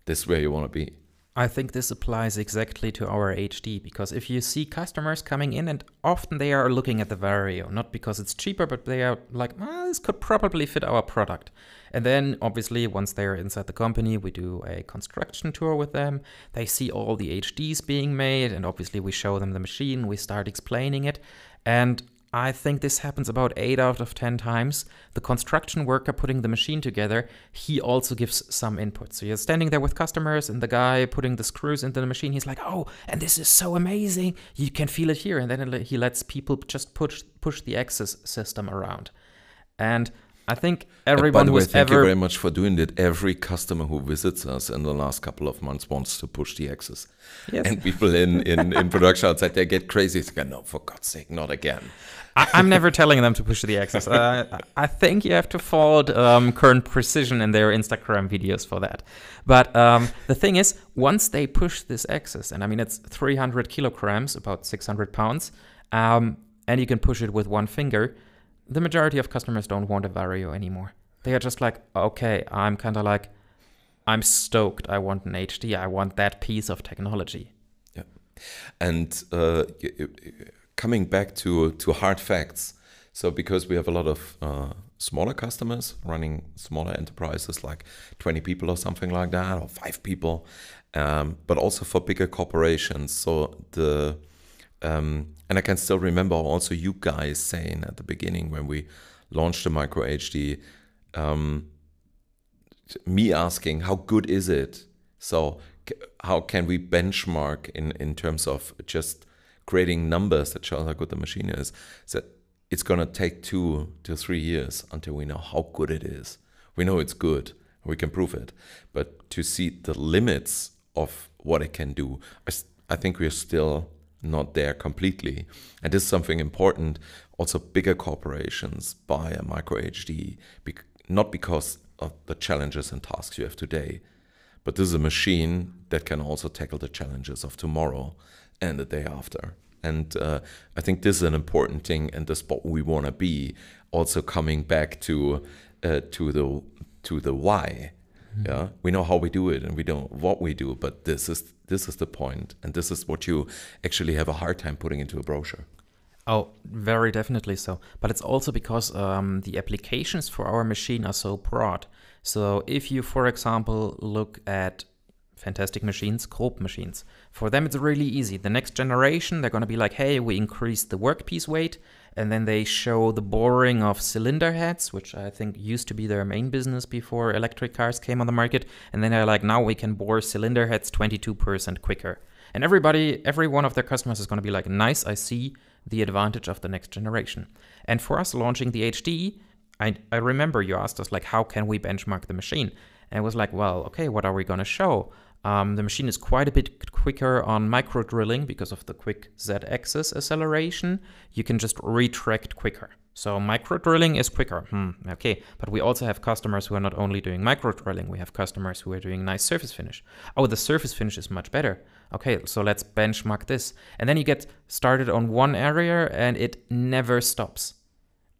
This is where you want to be. I think this applies exactly to our HD, because if you see customers coming in, and often they are looking at the Vario, not because it's cheaper, but they are like, this could probably fit our product. And then obviously once they're inside the company, we do a construction tour with them. They see all the HDs being made, and obviously we show them the machine, we start explaining it. And I think this happens about 8 out of 10 times. The construction worker putting the machine together, he also gives some input. So you're standing there with customers, and the guy putting the screws into the machine, he's like, oh, and this is so amazing. You can feel it here. And then he lets people just push the axis system around. And I think everyone By the way, who's thank you very much for doing that. Every customer who visits us in the last couple of months wants to push the axis. Yes. And people in production outside, they get crazy. They go, no, for God's sake, not again. I'm never telling them to push the axis. I think you have to follow Kern Precision in their Instagram videos for that. But the thing is, once they push this axis, and I mean, it's 300 kilograms, about 600 pounds, and you can push it with one finger, the majority of customers don't want a Vario anymore. They are just like, okay, I'm kind of like, I'm stoked. I want an HD. I want that piece of technology. Yeah. And coming back to hard facts. So because we have a lot of smaller customers running smaller enterprises, like 20 people or something like that, or 5 people, but also for bigger corporations. So and I can still remember also you guys saying at the beginning when we launched the Micro HD, me asking, how good is it? So how can we benchmark in terms of just creating numbers that show how good the machine is? So it's going to take 2 to 3 years until we know how good it is. We know it's good. We can prove it. But to see the limits of what it can do, I think we're still not there completely. And this is something important. Also, bigger corporations buy a Micro HD, not because of the challenges and tasks you have today, but this is a machine that can also tackle the challenges of tomorrow and the day after. And I think this is an important thing, and the spot we want to be. Also coming back to the why. Yeah, we know how we do it and we know what we do, but this is the point, and this is what you actually have a hard time putting into a brochure. Oh, very definitely so. But it's also because the applications for our machine are so broad. So if you, for example, look at fantastic machines, Grob machines, for them it's really easy. The next generation, they're going to be like, hey, we increase the workpiece weight and then they show the boring of cylinder heads, which I think used to be their main business before electric cars came on the market. And then they're like, now we can bore cylinder heads 22% quicker. And every one of their customers is going to be like, nice, I see the advantage of the next generation. And for us launching the HD, I remember you asked us, like, how can we benchmark the machine? And it was like, well, okay, what are we going to show? The machine is quite a bit quicker on micro drilling because of the quick Z-axis acceleration. You can just retract quicker. So micro drilling is quicker. Okay, but we also have customers who are not only doing micro drilling, we have customers who are doing nice surface finish. Oh, the surface finish is much better. Okay, so let's benchmark this. And then you get started on one area and it never stops.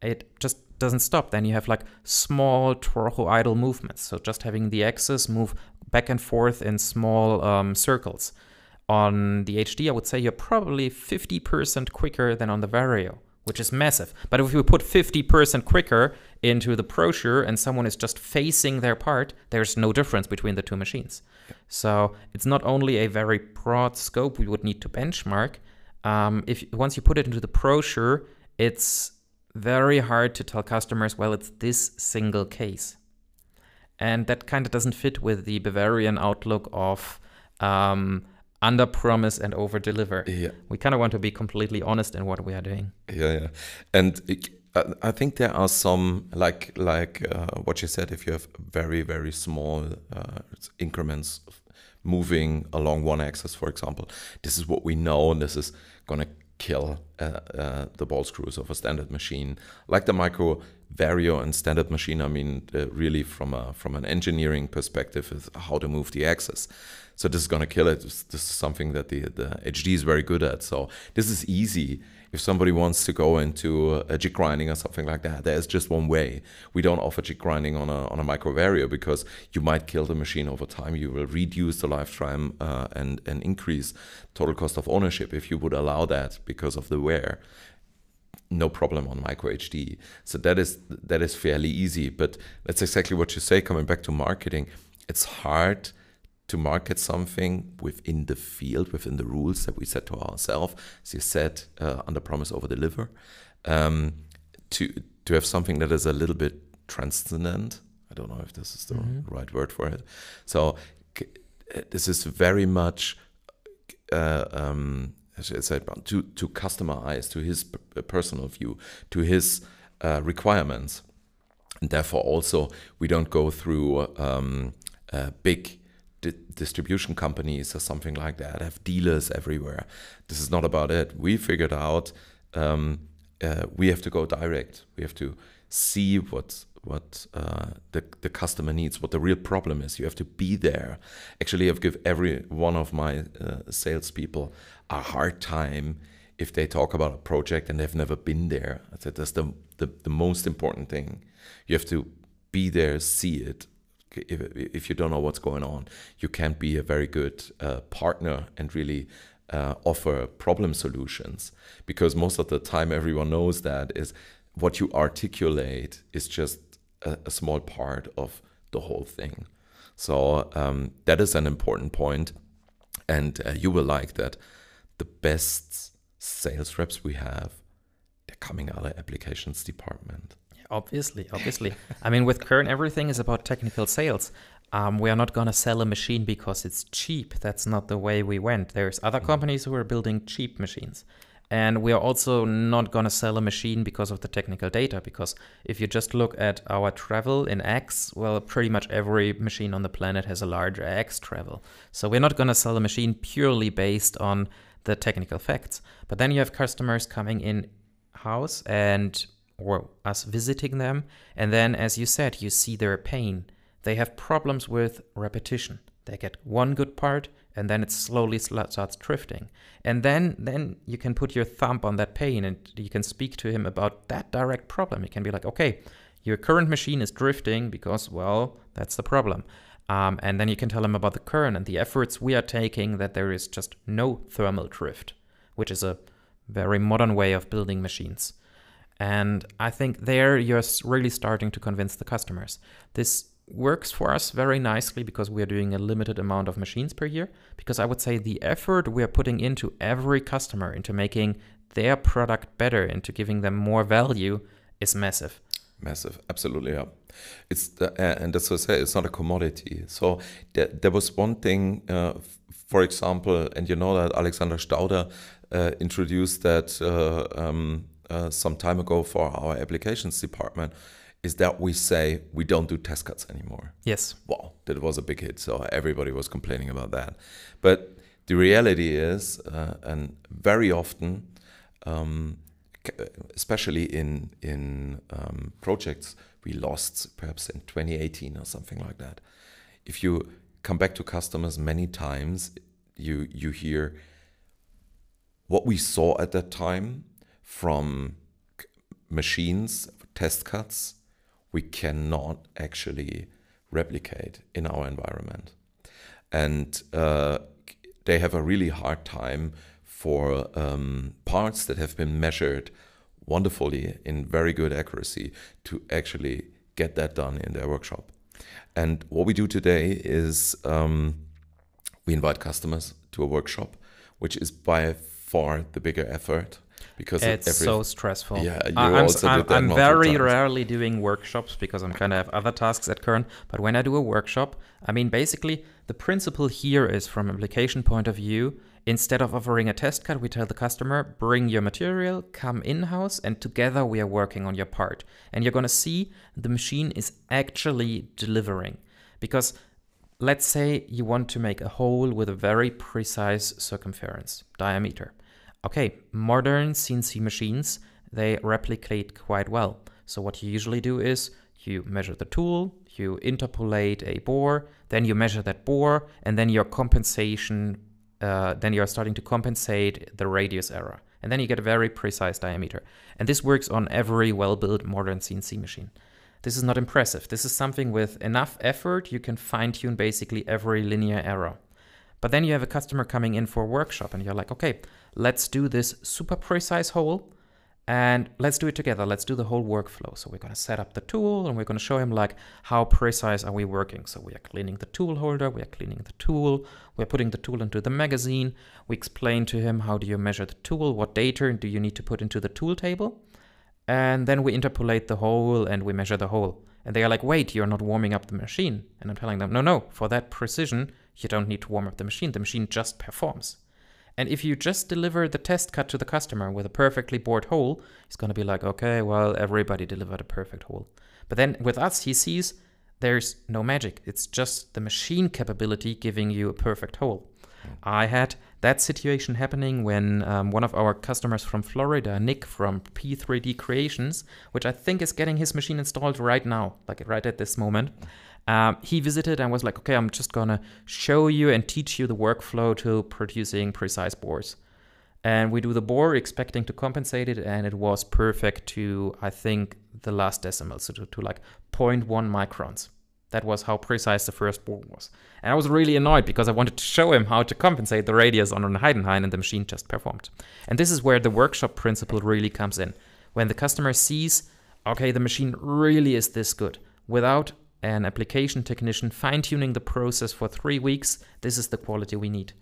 It just doesn't stop. Then you have like small toroidal movements. So just having the axis move back and forth in small circles. On the HD, I would say you're probably 50% quicker than on the Vario, which is massive. But if you put 50% quicker into the brochure and someone is just facing their part, there's no difference between the two machines. Yeah. So it's not only a very broad scope we would need to benchmark. Once you put it into the brochure, it's very hard to tell customers, well, it's this single case. And that kind of doesn't fit with the Bavarian outlook of under promise and over deliver. Yeah. We kind of want to be completely honest in what we are doing. Yeah. And I think there are some, like what you said, if you have very, very small increments moving along one axis, for example, this is what we know, and this is going to kill the ball screws of a standard machine. Like the micro Vario and standard machine, I mean, really from an engineering perspective is how to move the axis. So this is going to kill it. This is something that the HD is very good at. So this is easy. If somebody wants to go into a jig grinding or something like that, there's just one way. We don't offer jig grinding on a micro Vario because you might kill the machine over time. You will reduce the lifetime and increase total cost of ownership if you would allow that because of the wear. No problem on micro HD. So that is fairly easy. But that's exactly what you say. Coming back to marketing, it's hard to market something within the field, within the rules that we set to ourselves. As you said, under promise, over deliver. To have something that is a little bit transcendent. I don't know if this is the right word for it. So this is very much as I said, to customer eyes, to his personal view, to his requirements. And therefore also we don't go through big distribution companies or something like that, have dealers everywhere. This is not about it. We figured out we have to go direct. We have to see what the customer needs, what the real problem is. You have to be there. Actually, I've given every one of my salespeople a hard time if they talk about a project and they've never been there. I said that's the most important thing. You have to be there, see it. If you don't know what's going on, you can't be a very good partner and really offer problem solutions, because most of the time everyone knows that is what you articulate is just a small part of the whole thing. So that is an important point, and you will like that. The best sales reps we have, they're coming out of applications department. Obviously. I mean, with Kern, everything is about technical sales. We are not going to sell a machine because it's cheap. That's not the way we went. There's other companies who are building cheap machines. And we are also not going to sell a machine because of the technical data. Because if you just look at our travel in X, well, pretty much every machine on the planet has a large X travel. So we're not going to sell a machine purely based on the technical facts. But then you have customers coming in-house or us visiting them. And then, as you said, you see their pain. They have problems with repetition. They get one good part, and then it slowly starts drifting. And then you can put your thumb on that pain, and you can speak to him about that direct problem. You can be like, okay, your current machine is drifting because, well, that's the problem. And then you can tell him about the Kern and the efforts we are taking that there is just no thermal drift, which is a very modern way of building machines. And I think there you're really starting to convince the customers. This works for us very nicely because we are doing a limited amount of machines per year. Because I would say the effort we are putting into every customer, into making their product better, into giving them more value, is massive. Massive, absolutely, yeah. And that's what I say, it's not a commodity. So there was one thing, for example, and you know that Alexander Stauder introduced that some time ago for our applications department, is that we say we don't do test cuts anymore. Yes. Wow, that was a big hit. So everybody was complaining about that. But the reality is, and very often, especially in projects we lost perhaps in 2018 or something like that. If you come back to customers many times, you hear what we saw at that time from machines, test cuts, we cannot actually replicate in our environment. And they have a really hard time for parts that have been measured wonderfully in very good accuracy to actually get that done in their workshop. And what we do today is we invite customers to a workshop, which is by far the bigger effort. Because it's so stressful. Yeah, I'm very rarely doing workshops because I'm kind of have other tasks at Kern. But when I do a workshop, I mean, basically the principle here is, from application point of view, instead of offering a test cut, we tell the customer, bring your material, come in-house, and together we are working on your part. And you're going to see the machine is actually delivering. Because let's say you want to make a hole with a very precise circumference, diameter. Okay, modern CNC machines, they replicate quite well. So what you usually do is you measure the tool, you interpolate a bore, then you measure that bore, and then your compensation, then you're starting to compensate the radius error. And then you get a very precise diameter. And this works on every well-built modern CNC machine. This is not impressive. This is something with enough effort, you can fine-tune basically every linear error. But then you have a customer coming in for a workshop and you're like, okay, let's do this super precise hole and let's do it together. Let's do the whole workflow. So we're going to set up the tool and we're going to show him like how precise are we working. So we are cleaning the tool holder, we are cleaning the tool, we're putting the tool into the magazine. We explain to him how do you measure the tool, what data do you need to put into the tool table. And then we interpolate the hole and we measure the hole. And they are like, wait, you're not warming up the machine. And I'm telling them, no, for that precision, you don't need to warm up the machine. The machine just performs. And if you just deliver the test cut to the customer with a perfectly bored hole, he's going to be like, okay, well, everybody delivered a perfect hole. But then with us, he sees there's no magic. It's just the machine capability giving you a perfect hole. I had that situation happening when one of our customers from Florida, Nick from P3D Creations, which I think is getting his machine installed right now, like right at this moment. He visited and was like, okay, I'm just going to show you and teach you the workflow to producing precise bores. And we do the bore expecting to compensate it, and it was perfect to, I think, the last decimal, so to like 0.1 microns. That was how precise the first bore was. And I was really annoyed because I wanted to show him how to compensate the radius on Heidenhain, and the machine just performed. And this is where the workshop principle really comes in. When the customer sees, okay, the machine really is this good, without an application technician fine-tuning the process for 3 weeks, this is the quality we need.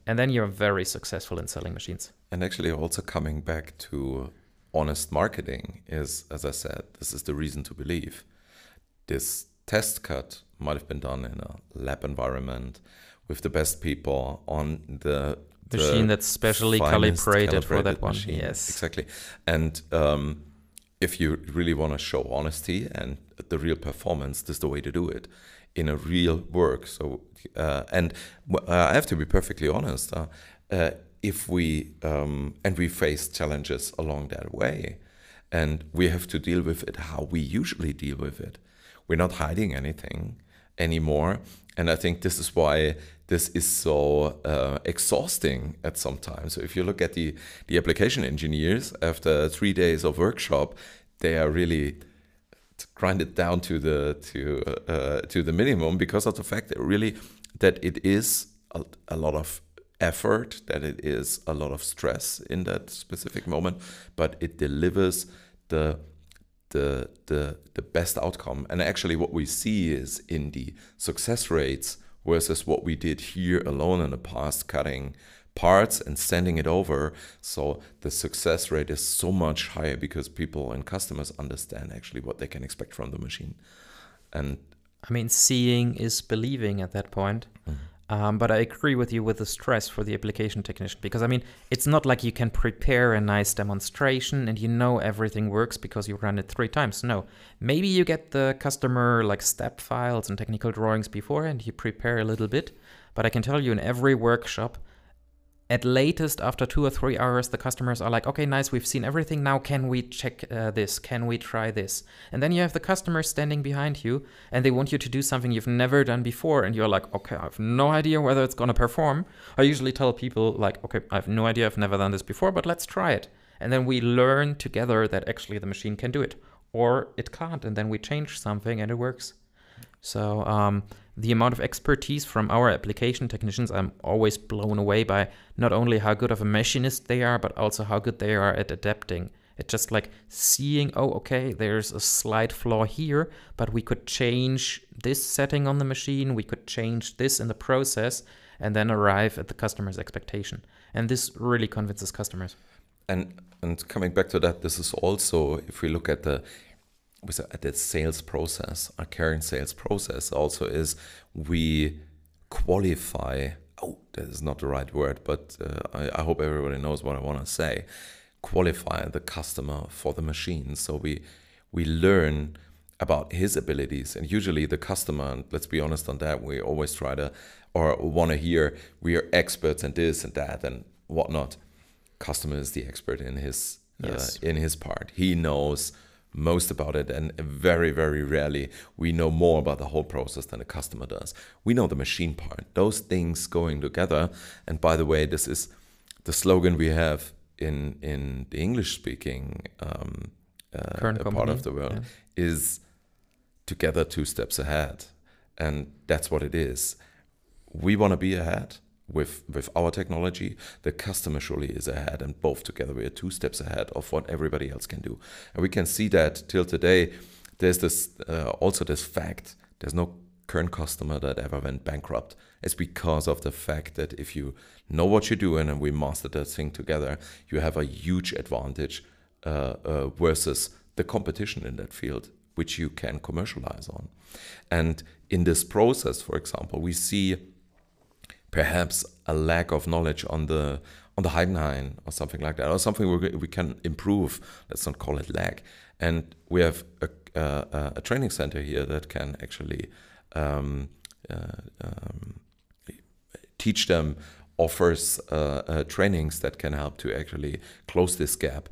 And then you're very successful in selling machines. And actually also coming back to honest marketing is, as I said, this is the reason to believe. This test cut might have been done in a lab environment with the best people on the machine that's specially calibrated for that one. Machine. Yes, exactly. And if you really want to show honesty and the real performance, this is the way to do it in a real work. So, and I have to be perfectly honest. If we and we face challenges along that way, and we have to deal with it how we usually deal with it. We're not hiding anything anymore, and I think this is why this is so exhausting at some time. So if you look at the application engineers after 3 days of workshop, they are really grinded down to the minimum because of the fact that really that it is a lot of effort, that it is a lot of stress in that specific moment, but it delivers the best outcome. And actually what we see is in the success rates versus what we did here alone in the past, cutting parts and sending it over. So the success rate is so much higher because people and customers understand actually what they can expect from the machine. And I mean, seeing is believing at that point. But I agree with you with the stress for the application technician, because I mean, it's not like you can prepare a nice demonstration and you know everything works because you run it 3 times. No, maybe you get the customer like step files and technical drawings before and you prepare a little bit. But I can tell you, in every workshop, at latest after 2 or 3 hours, the customers are like, okay, nice, we've seen everything. Now can we check this? Can we try this? And then you have the customer standing behind you and they want you to do something you've never done before. And you're like, okay, I have no idea whether it's going to perform. I usually tell people like, okay, I have no idea, I've never done this before, but let's try it. And then we learn together that actually the machine can do it or it can't. And then we change something and it works. So the amount of expertise from our application technicians, I'm always blown away by not only how good of a machinist they are, but also how good they are at adapting. It's just like seeing, oh, okay, there's a slight flaw here, but we could change this setting on the machine, we could change this in the process, and then arrive at the customer's expectation. And this really convinces customers. And coming back to that, this is also, if we look at the sales process, our Kern sales process also is we qualify, that is not the right word, but I hope everybody knows what I want to say, qualify the customer for the machine. So we learn about his abilities, and usually the customer, and let's be honest on that, we always try to, or want to hear, we are experts in this and that and whatnot. Customer is the expert in his in his part. He knows most about it, and very, very rarely we know more about the whole process than the customer does. We know the machine part, those things going together. And by the way, this is the slogan we have in the English-speaking part of the world, is together 2 steps ahead. And that's what it is. We want to be ahead with our technology. The customer surely is ahead, and both together we are 2 steps ahead of what everybody else can do. And we can see that till today. There's this also this fact, there's no current customer that ever went bankrupt. It's because of the fact that if you know what you're doing and we master that thing together, you have a huge advantage versus the competition in that field, which you can commercialize on. And in this process, for example, we see perhaps a lack of knowledge on the Heidenhain or something like that, or something we can improve. Let's not call it lack. And we have a training center here that can actually teach them, offers trainings that can help to actually close this gap.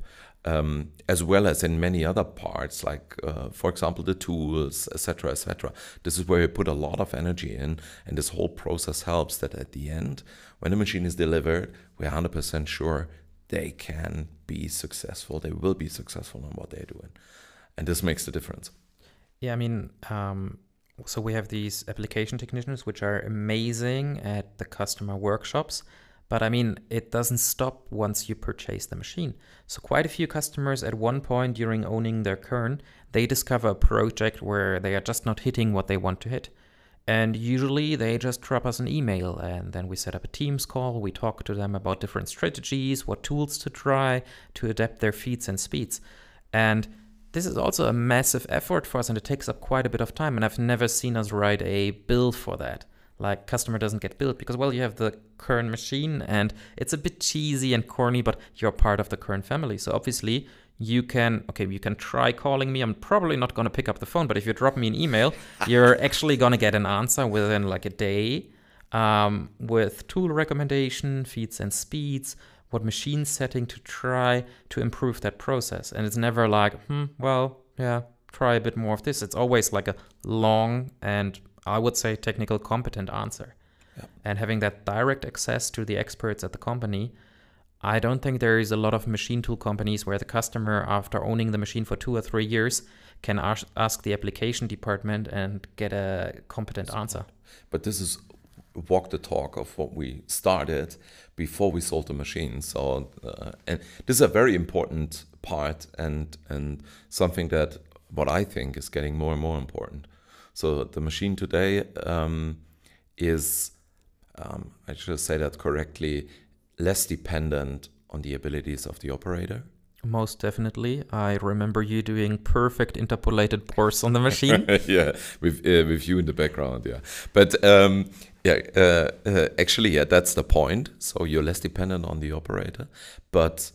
As well as in many other parts, like, for example, the tools, etc., etc. This is where we put a lot of energy in, and this whole process helps that at the end, when the machine is delivered, we're 100% sure they can be successful. They will be successful in what they're doing. And this makes the difference. Yeah, I mean, so we have these application technicians, which are amazing at the customer workshops. But I mean, it doesn't stop once you purchase the machine. So quite a few customers at one point during owning their Kern, they discover a project where they are just not hitting what they want to hit. And usually they just drop us an email, and then we set up a Teams call. We talk to them about different strategies, what tools to try to adapt their feeds and speeds. And this is also a massive effort for us, and it takes up quite a bit of time. And I've never seen us write a build for that. Like, customer doesn't get billed because, well, you have the Kern machine and it's a bit cheesy and corny, but you're part of the Kern family. So obviously you can try calling me. I'm probably not going to pick up the phone, but if you drop me an email, you're actually going to get an answer within like a day, with tool recommendation, feeds and speeds, what machine setting to try to improve that process. And it's never like, try a bit more of this. It's always like a long and, I would say, technical competent answer. Yeah. And having that direct access to the experts at the company, I don't think there is a lot of machine tool companies where the customer, after owning the machine for 2 or 3 years, can ask the application department and get a competent answer. But this is walk the talk of what we started before we sold the machine. So, and this is a very important part, and something that what I think is getting more and more important. So the machine today is, I should say that correctly, less dependent on the abilities of the operator. Most definitely. I remember you doing perfect interpolated pores on the machine. Yeah, with you in the background, yeah. But actually, yeah, that's the point. So you're less dependent on the operator. But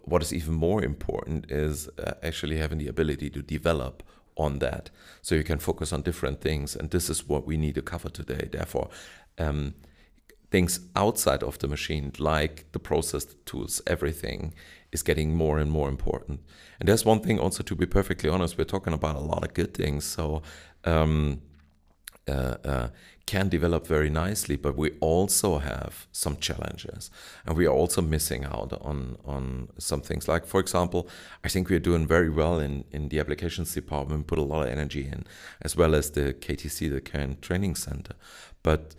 what is even more important is actually having the ability to develop on that. So you can focus on different things. And this is what we need to cover today. Therefore, things outside of the machine, like the process, the tools, everything is getting more and more important. And there's one thing also, to be perfectly honest, we're talking about a lot of good things. So can develop very nicely, but we also have some challenges, and we are also missing out on some things. Like, for example, I think we're doing very well in the applications department, put a lot of energy in, as well as the KTC, the Kern Training Center. But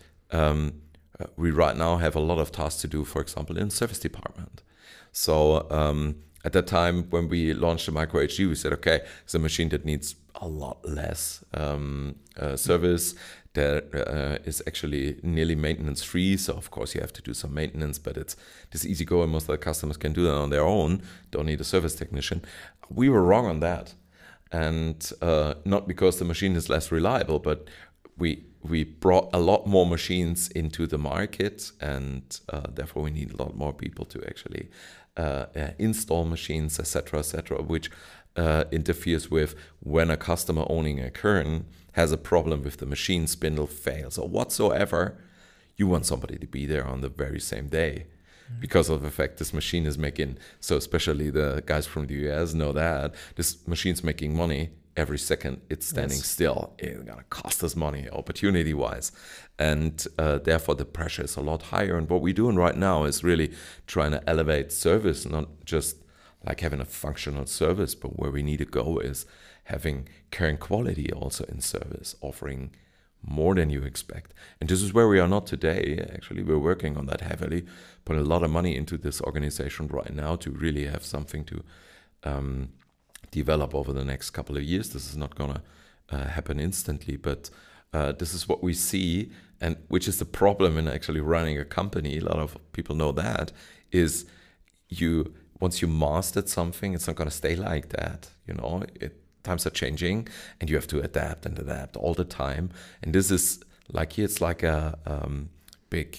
we right now have a lot of tasks to do, for example, in the service department. So at that time when we launched the Micro HD, we said, okay, it's a machine that needs a lot less service, that is actually nearly maintenance free. So of course you have to do some maintenance, but it's easy going. Most of the customers can do that on their own, don't need a service technician. We were wrong on that. And not because the machine is less reliable, but we brought a lot more machines into the market, and therefore we need a lot more people to actually install machines, etc., which interferes with when a customer owning a Kern has a problem with the machine, spindle fails or whatsoever. You want somebody to be there on the very same day, because of the fact this machine is making, so especially the guys from the US know that this machine's making money every second it's standing still. It's gonna cost us money, opportunity-wise, and therefore the pressure is a lot higher. And what we're doing right now is really trying to elevate service, not just like having a functional service, but where we need to go is having Kern quality also in service, offering more than you expect. And this is where we are not today. Actually, we're working on that heavily, put a lot of money into this organization right now to really have something to develop over the next couple of years. This is not gonna happen instantly, but this is what we see, and which is the problem in actually running a company. A lot of people know that is once you mastered something, it's not gonna stay like that. You know, times are changing, and you have to adapt all the time. And this is like here, it's like a big,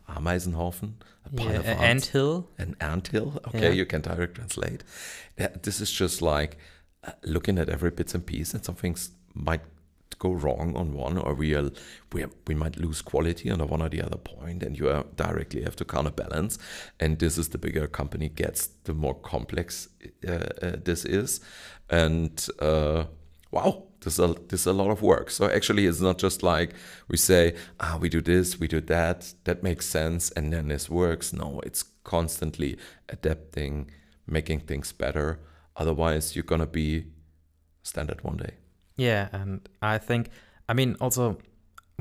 Ameisenhaufen, a pile of ants. Anthill. An anthill. Okay, you can direct translate. This is just like looking at every bits and piece, and some things might go wrong on one, or we might lose quality on one or the other point, and you directly have to counterbalance. And this is the bigger a company gets, the more complex this is. And wow, this is a lot of work. So actually it's not just like we say, we do this, we do that makes sense, and then this works. No, it's constantly adapting, making things better. Otherwise you're gonna be standard one day. Yeah, and I think, also,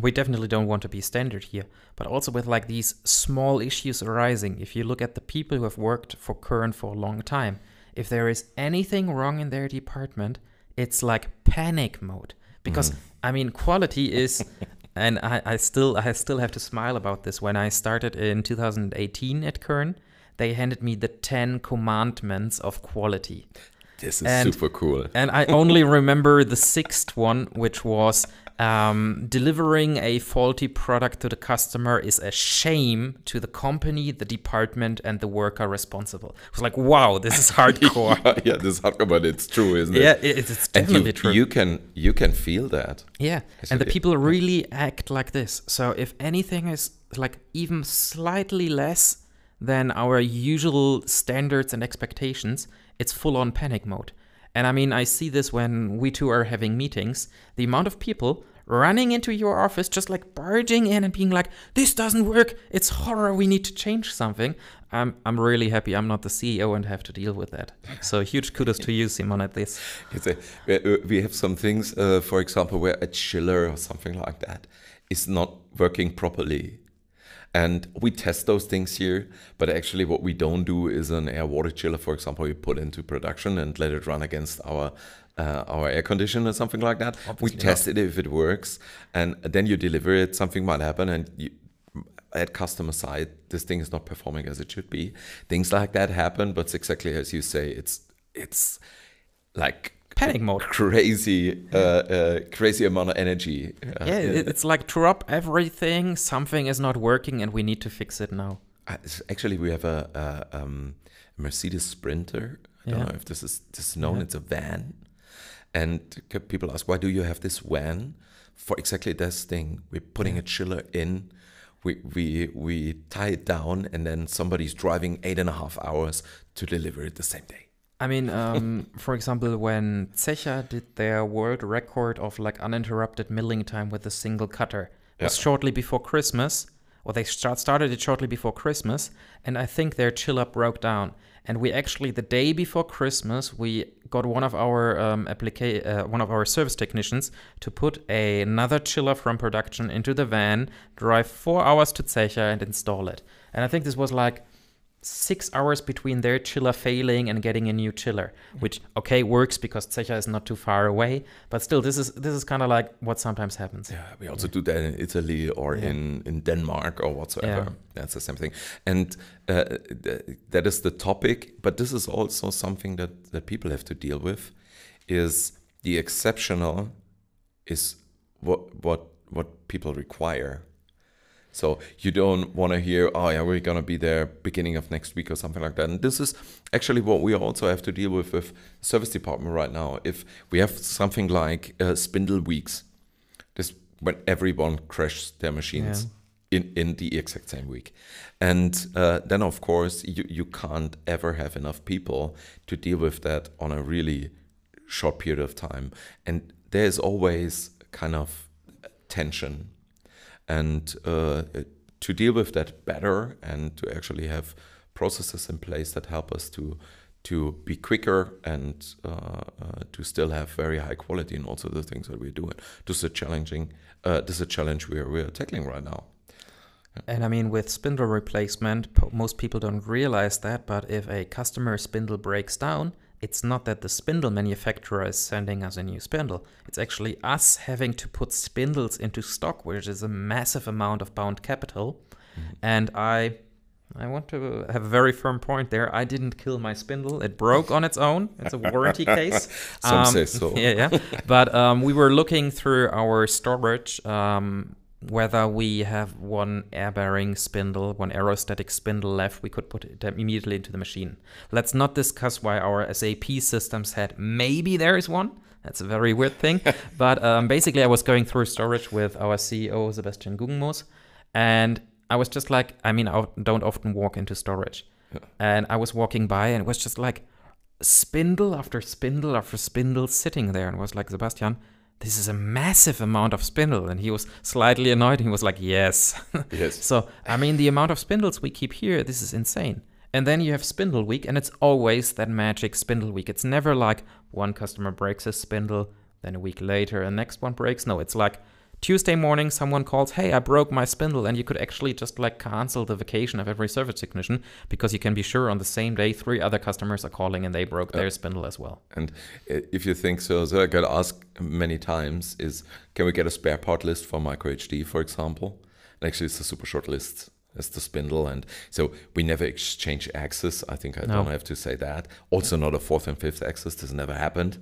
we definitely don't want to be standard here, but also with like these small issues arising, if you look at the people who have worked for Kern for a long time, if there is anything wrong in their department, it's like panic mode. Because, quality is, and I still have to smile about this. When I started in 2018 at Kern, they handed me the 10 commandments of quality. This is super cool. And I only remember the 6th one, which was delivering a faulty product to the customer is a shame to the company, the department, and the worker responsible. It was like, wow, this is hardcore. Yeah, this is hardcore, but it's true, isn't it? Yeah, it's definitely true. You can feel that. Yeah, and the people really act like this. So if anything is like even slightly less than our usual standards and expectations, it's full-on panic mode. And I see this when we two are having meetings, the amount of people running into your office, just like barging in and being like, this doesn't work, it's horror, we need to change something. I'm really happy I'm not the CEO and have to deal with that. So huge kudos to you, Simon, at this. We have some things, for example, where a chiller or something like that is not working properly. And we test those things here, but actually what we don't do is an air water chiller, for example, we put into production and let it run against our air conditioner or something like that. Obviously we test it if it works, and then you deliver it, something might happen, and at customer side, this thing is not performing as it should be. Things like that happen, but it's exactly as you say, it's like panic mode. Crazy amount of energy. It's like drop everything. Something is not working, and we need to fix it now. Actually, we have a Mercedes Sprinter. I don't know if this is known. It's a van, and people ask, why do you have this van? For exactly this thing. We're putting a chiller in. We tie it down, and then somebody's driving 8.5 hours to deliver it the same day. I mean, for example, when Zecha did their world record of like uninterrupted milling time with a single cutter, it was shortly before Christmas, or they started it shortly before Christmas, and I think their chiller broke down. And we actually, the day before Christmas, we got one of our service technicians to put another chiller from production into the van, drive 4 hours to Zecha and install it. And I think this was like 6 hours between their chiller failing and getting a new chiller, which works because Zecha is not too far away, but still this is kind of like what sometimes happens. Yeah, we also do that in Italy or in Denmark or whatsoever. Yeah. That's the same thing. And that is the topic, but this is also something that people have to deal with, is the exceptional is what people require. So you don't want to hear, we're going to be there beginning of next week or something like that. And this is actually what we also have to deal with service department right now. If we have something like spindle weeks, this when everyone crashes their machines in the exact same week. And then, of course, you can't ever have enough people to deal with that on a really short period of time. And there's always kind of tension. And to deal with that better and to actually have processes in place that help us to be quicker and to still have very high quality in also the things that we're doing. This is a challenge we're tackling right now. And I mean, with spindle replacement, most people don't realize that, but if a customer spindle breaks down, it's not that the spindle manufacturer is sending us a new spindle. It's actually us having to put spindles into stock, which is a massive amount of bound capital. Mm-hmm. And I want to have a very firm point there. I didn't kill my spindle. It broke on its own. It's a warranty case. Some say so. Yeah. But we were looking through our storage whether we have one air-bearing spindle, one aerostatic spindle left, we could put it immediately into the machine. Let's not discuss why our SAP system said maybe there is one. That's a very weird thing. But basically, I was going through storage with our CEO, Sebastian Guggenmoos, and I was just like, I don't often walk into storage. Yeah. And I was walking by, and it was just like spindle after spindle after spindle sitting there. And I was like, Sebastian, this is a massive amount of spindle. And he was slightly annoyed. He was like, yes. So, the amount of spindles we keep here, this is insane. And then you have spindle week, and it's always that magic spindle week. It's never like one customer breaks a spindle, then a week later, a next one breaks. No, it's like Tuesday morning, someone calls, hey, I broke my spindle. And you could actually just like cancel the vacation of every service technician, because you can be sure on the same day, 3 other customers are calling and they broke their spindle as well. And if you think so I got asked many times is, can we get a spare part list for micro HD, for example? And actually, it's a super short list. That's the spindle. And so we never exchange axes. I think I don't have to say that. Also not a 4th and 5th axis. This never happened.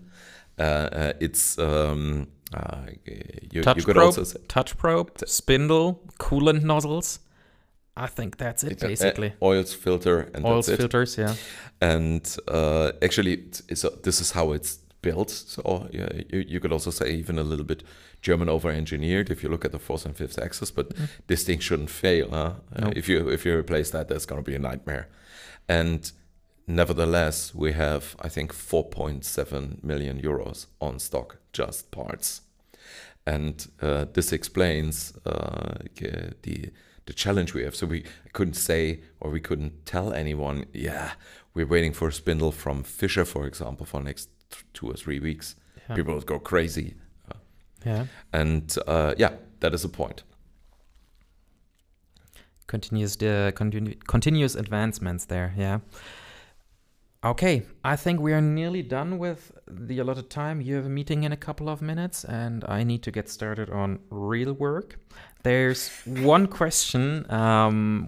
It's... touch probe, spindle, coolant nozzles. I think that's it, basically. Oils, filter, and oils, that's it. filters, yeah. And actually, this is how it's built. So you could also say even a little bit German over-engineered if you look at the 4th and 5th axis. But this thing shouldn't fail. Nope. If you replace that, that's going to be a nightmare. And nevertheless, we have, I think, 4.7 million euros on stock, just parts. And this explains the challenge we have. So we couldn't say, or we couldn't tell anyone, we're waiting for a spindle from Fisher, for example, for the next 2 or 3 weeks. Yeah. People would go crazy. And that is a point. Continuous advancements there, yeah. Okay, I think we are nearly done with the allotted time. You have a meeting in a couple of minutes, and I need to get started on real work. There's one question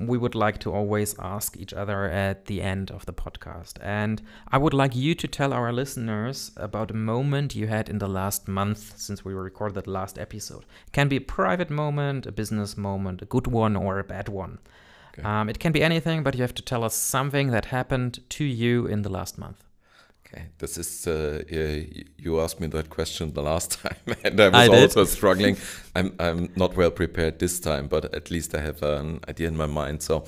we would like to always ask each other at the end of the podcast. And I would like you to tell our listeners about a moment you had in the last month since we recorded the last episode. It can be a private moment, a business moment, a good one, or a bad one. Okay. It can be anything, but you have to tell us something that happened to you in the last month. Okay, this is you asked me that question the last time, and I was also struggling. I'm not well prepared this time, but at least I have an idea in my mind. So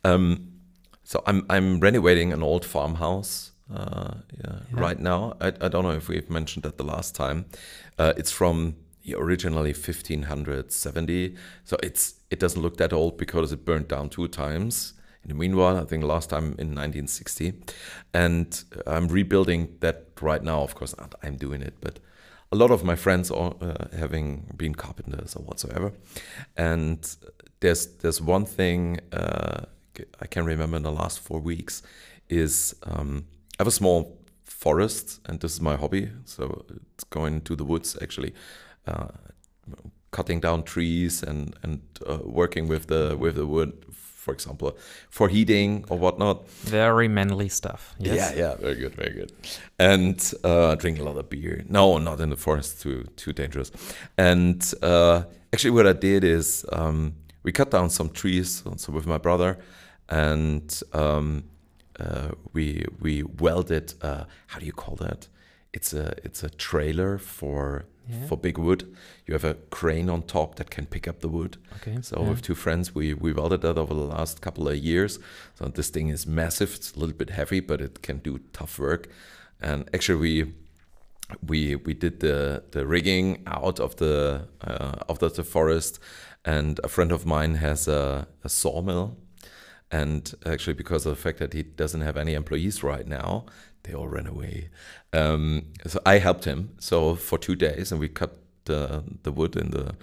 I'm renovating an old farmhouse right now. I don't know if we've mentioned that the last time. It's from originally 1570, so it doesn't look that old because it burned down 2 times. In the meanwhile, I think last time in 1960, and I'm rebuilding that right now. Of course, not I'm doing it, but a lot of my friends are having been carpenters or whatsoever. And there's one thing I can remember in the last 4 weeks is I have a small forest, and this is my hobby. So it's going to the woods actually. Cutting down trees and working with the wood, for example, for heating or whatnot. Very manly stuff. Yes. Yeah, very good. And drink a lot of beer. No, not in the forest, too dangerous. And actually, what I did is we cut down some trees, also with my brother, and we welded. How do you call that? It's a trailer for big wood. You have a crane on top that can pick up the wood. Okay. So with 2 friends, we welded that over the last couple of years. So this thing is massive. It's a little bit heavy, but it can do tough work. And actually, we did the rigging out of the forest. And a friend of mine has a sawmill. And actually, because of the fact that he doesn't have any employees right now, they all ran away. So I helped him. So for 2 days, and we cut the wood in the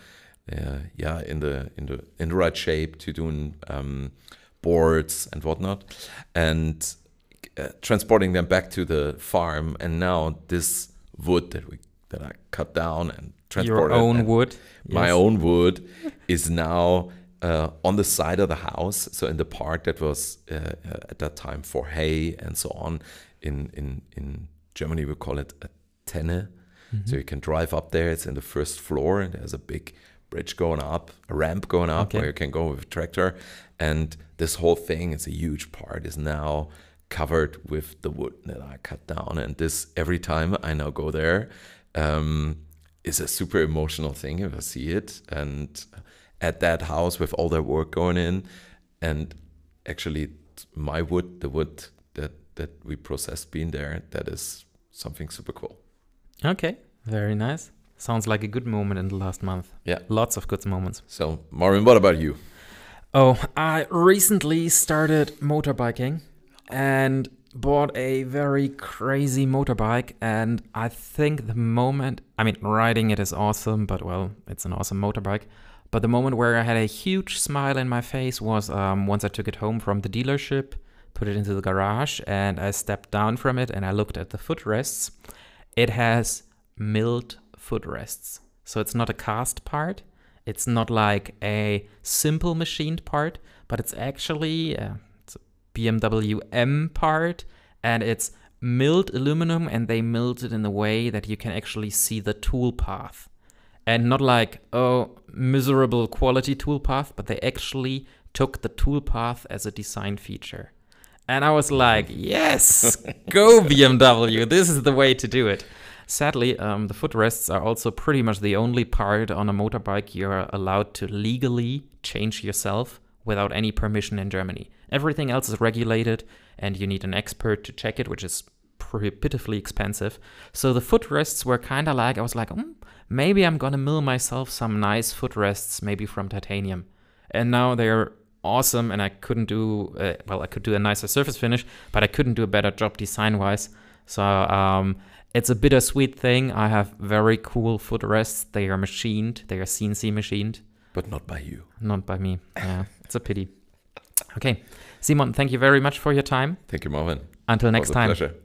right shape to doing boards and whatnot, and transporting them back to the farm. And now this wood that I cut down and transported, your own wood, my own wood, is now on the side of the house. So in the part that was at that time for hay and so on. In Germany, we call it a Tenne. Mm-hmm. So you can drive up there. It's in the first floor, and there's a big bridge going up, a ramp going up where you can go with a tractor. And this whole thing is a huge part, is now covered with the wood that I cut down. And this, every time I now go there, is a super emotional thing if I see it. And at that house with all their work going in, and actually my wood, the wood that we processed being there, that is something super cool. Okay, very nice. Sounds like a good moment in the last month. Yeah. Lots of good moments. So, Marvin, what about you? Oh, I recently started motorbiking and bought a very crazy motorbike. And I think the moment, riding it is awesome, but well, it's an awesome motorbike. But the moment where I had a huge smile in my face was once I took it home from the dealership, put it into the garage, and I stepped down from it and I looked at the footrests. It has milled footrests. So it's not a cast part. It's not like a simple machined part, but it's actually it's a BMW M part, and it's milled aluminum, and they milled it in a way that you can actually see the tool path. And not like, miserable quality tool path, but they actually took the tool path as a design feature. And I was like, yes, go BMW. This is the way to do it. Sadly, the footrests are also pretty much the only part on a motorbike you're allowed to legally change yourself without any permission in Germany. Everything else is regulated, and you need an expert to check it, which is prohibitively expensive. So the footrests were kind of like, I was like, maybe I'm going to mill myself some nice footrests, maybe from titanium. And now they're awesome, and I couldn't do, I could do a nicer surface finish, but I couldn't do a better job design-wise. So it's a bittersweet thing. I have very cool footrests. They are machined. They are CNC machined. But not by you. Not by me. Yeah, it's a pity. Okay. Simon, thank you very much for your time. Thank you, Marvin. Until next was a time. pleasure.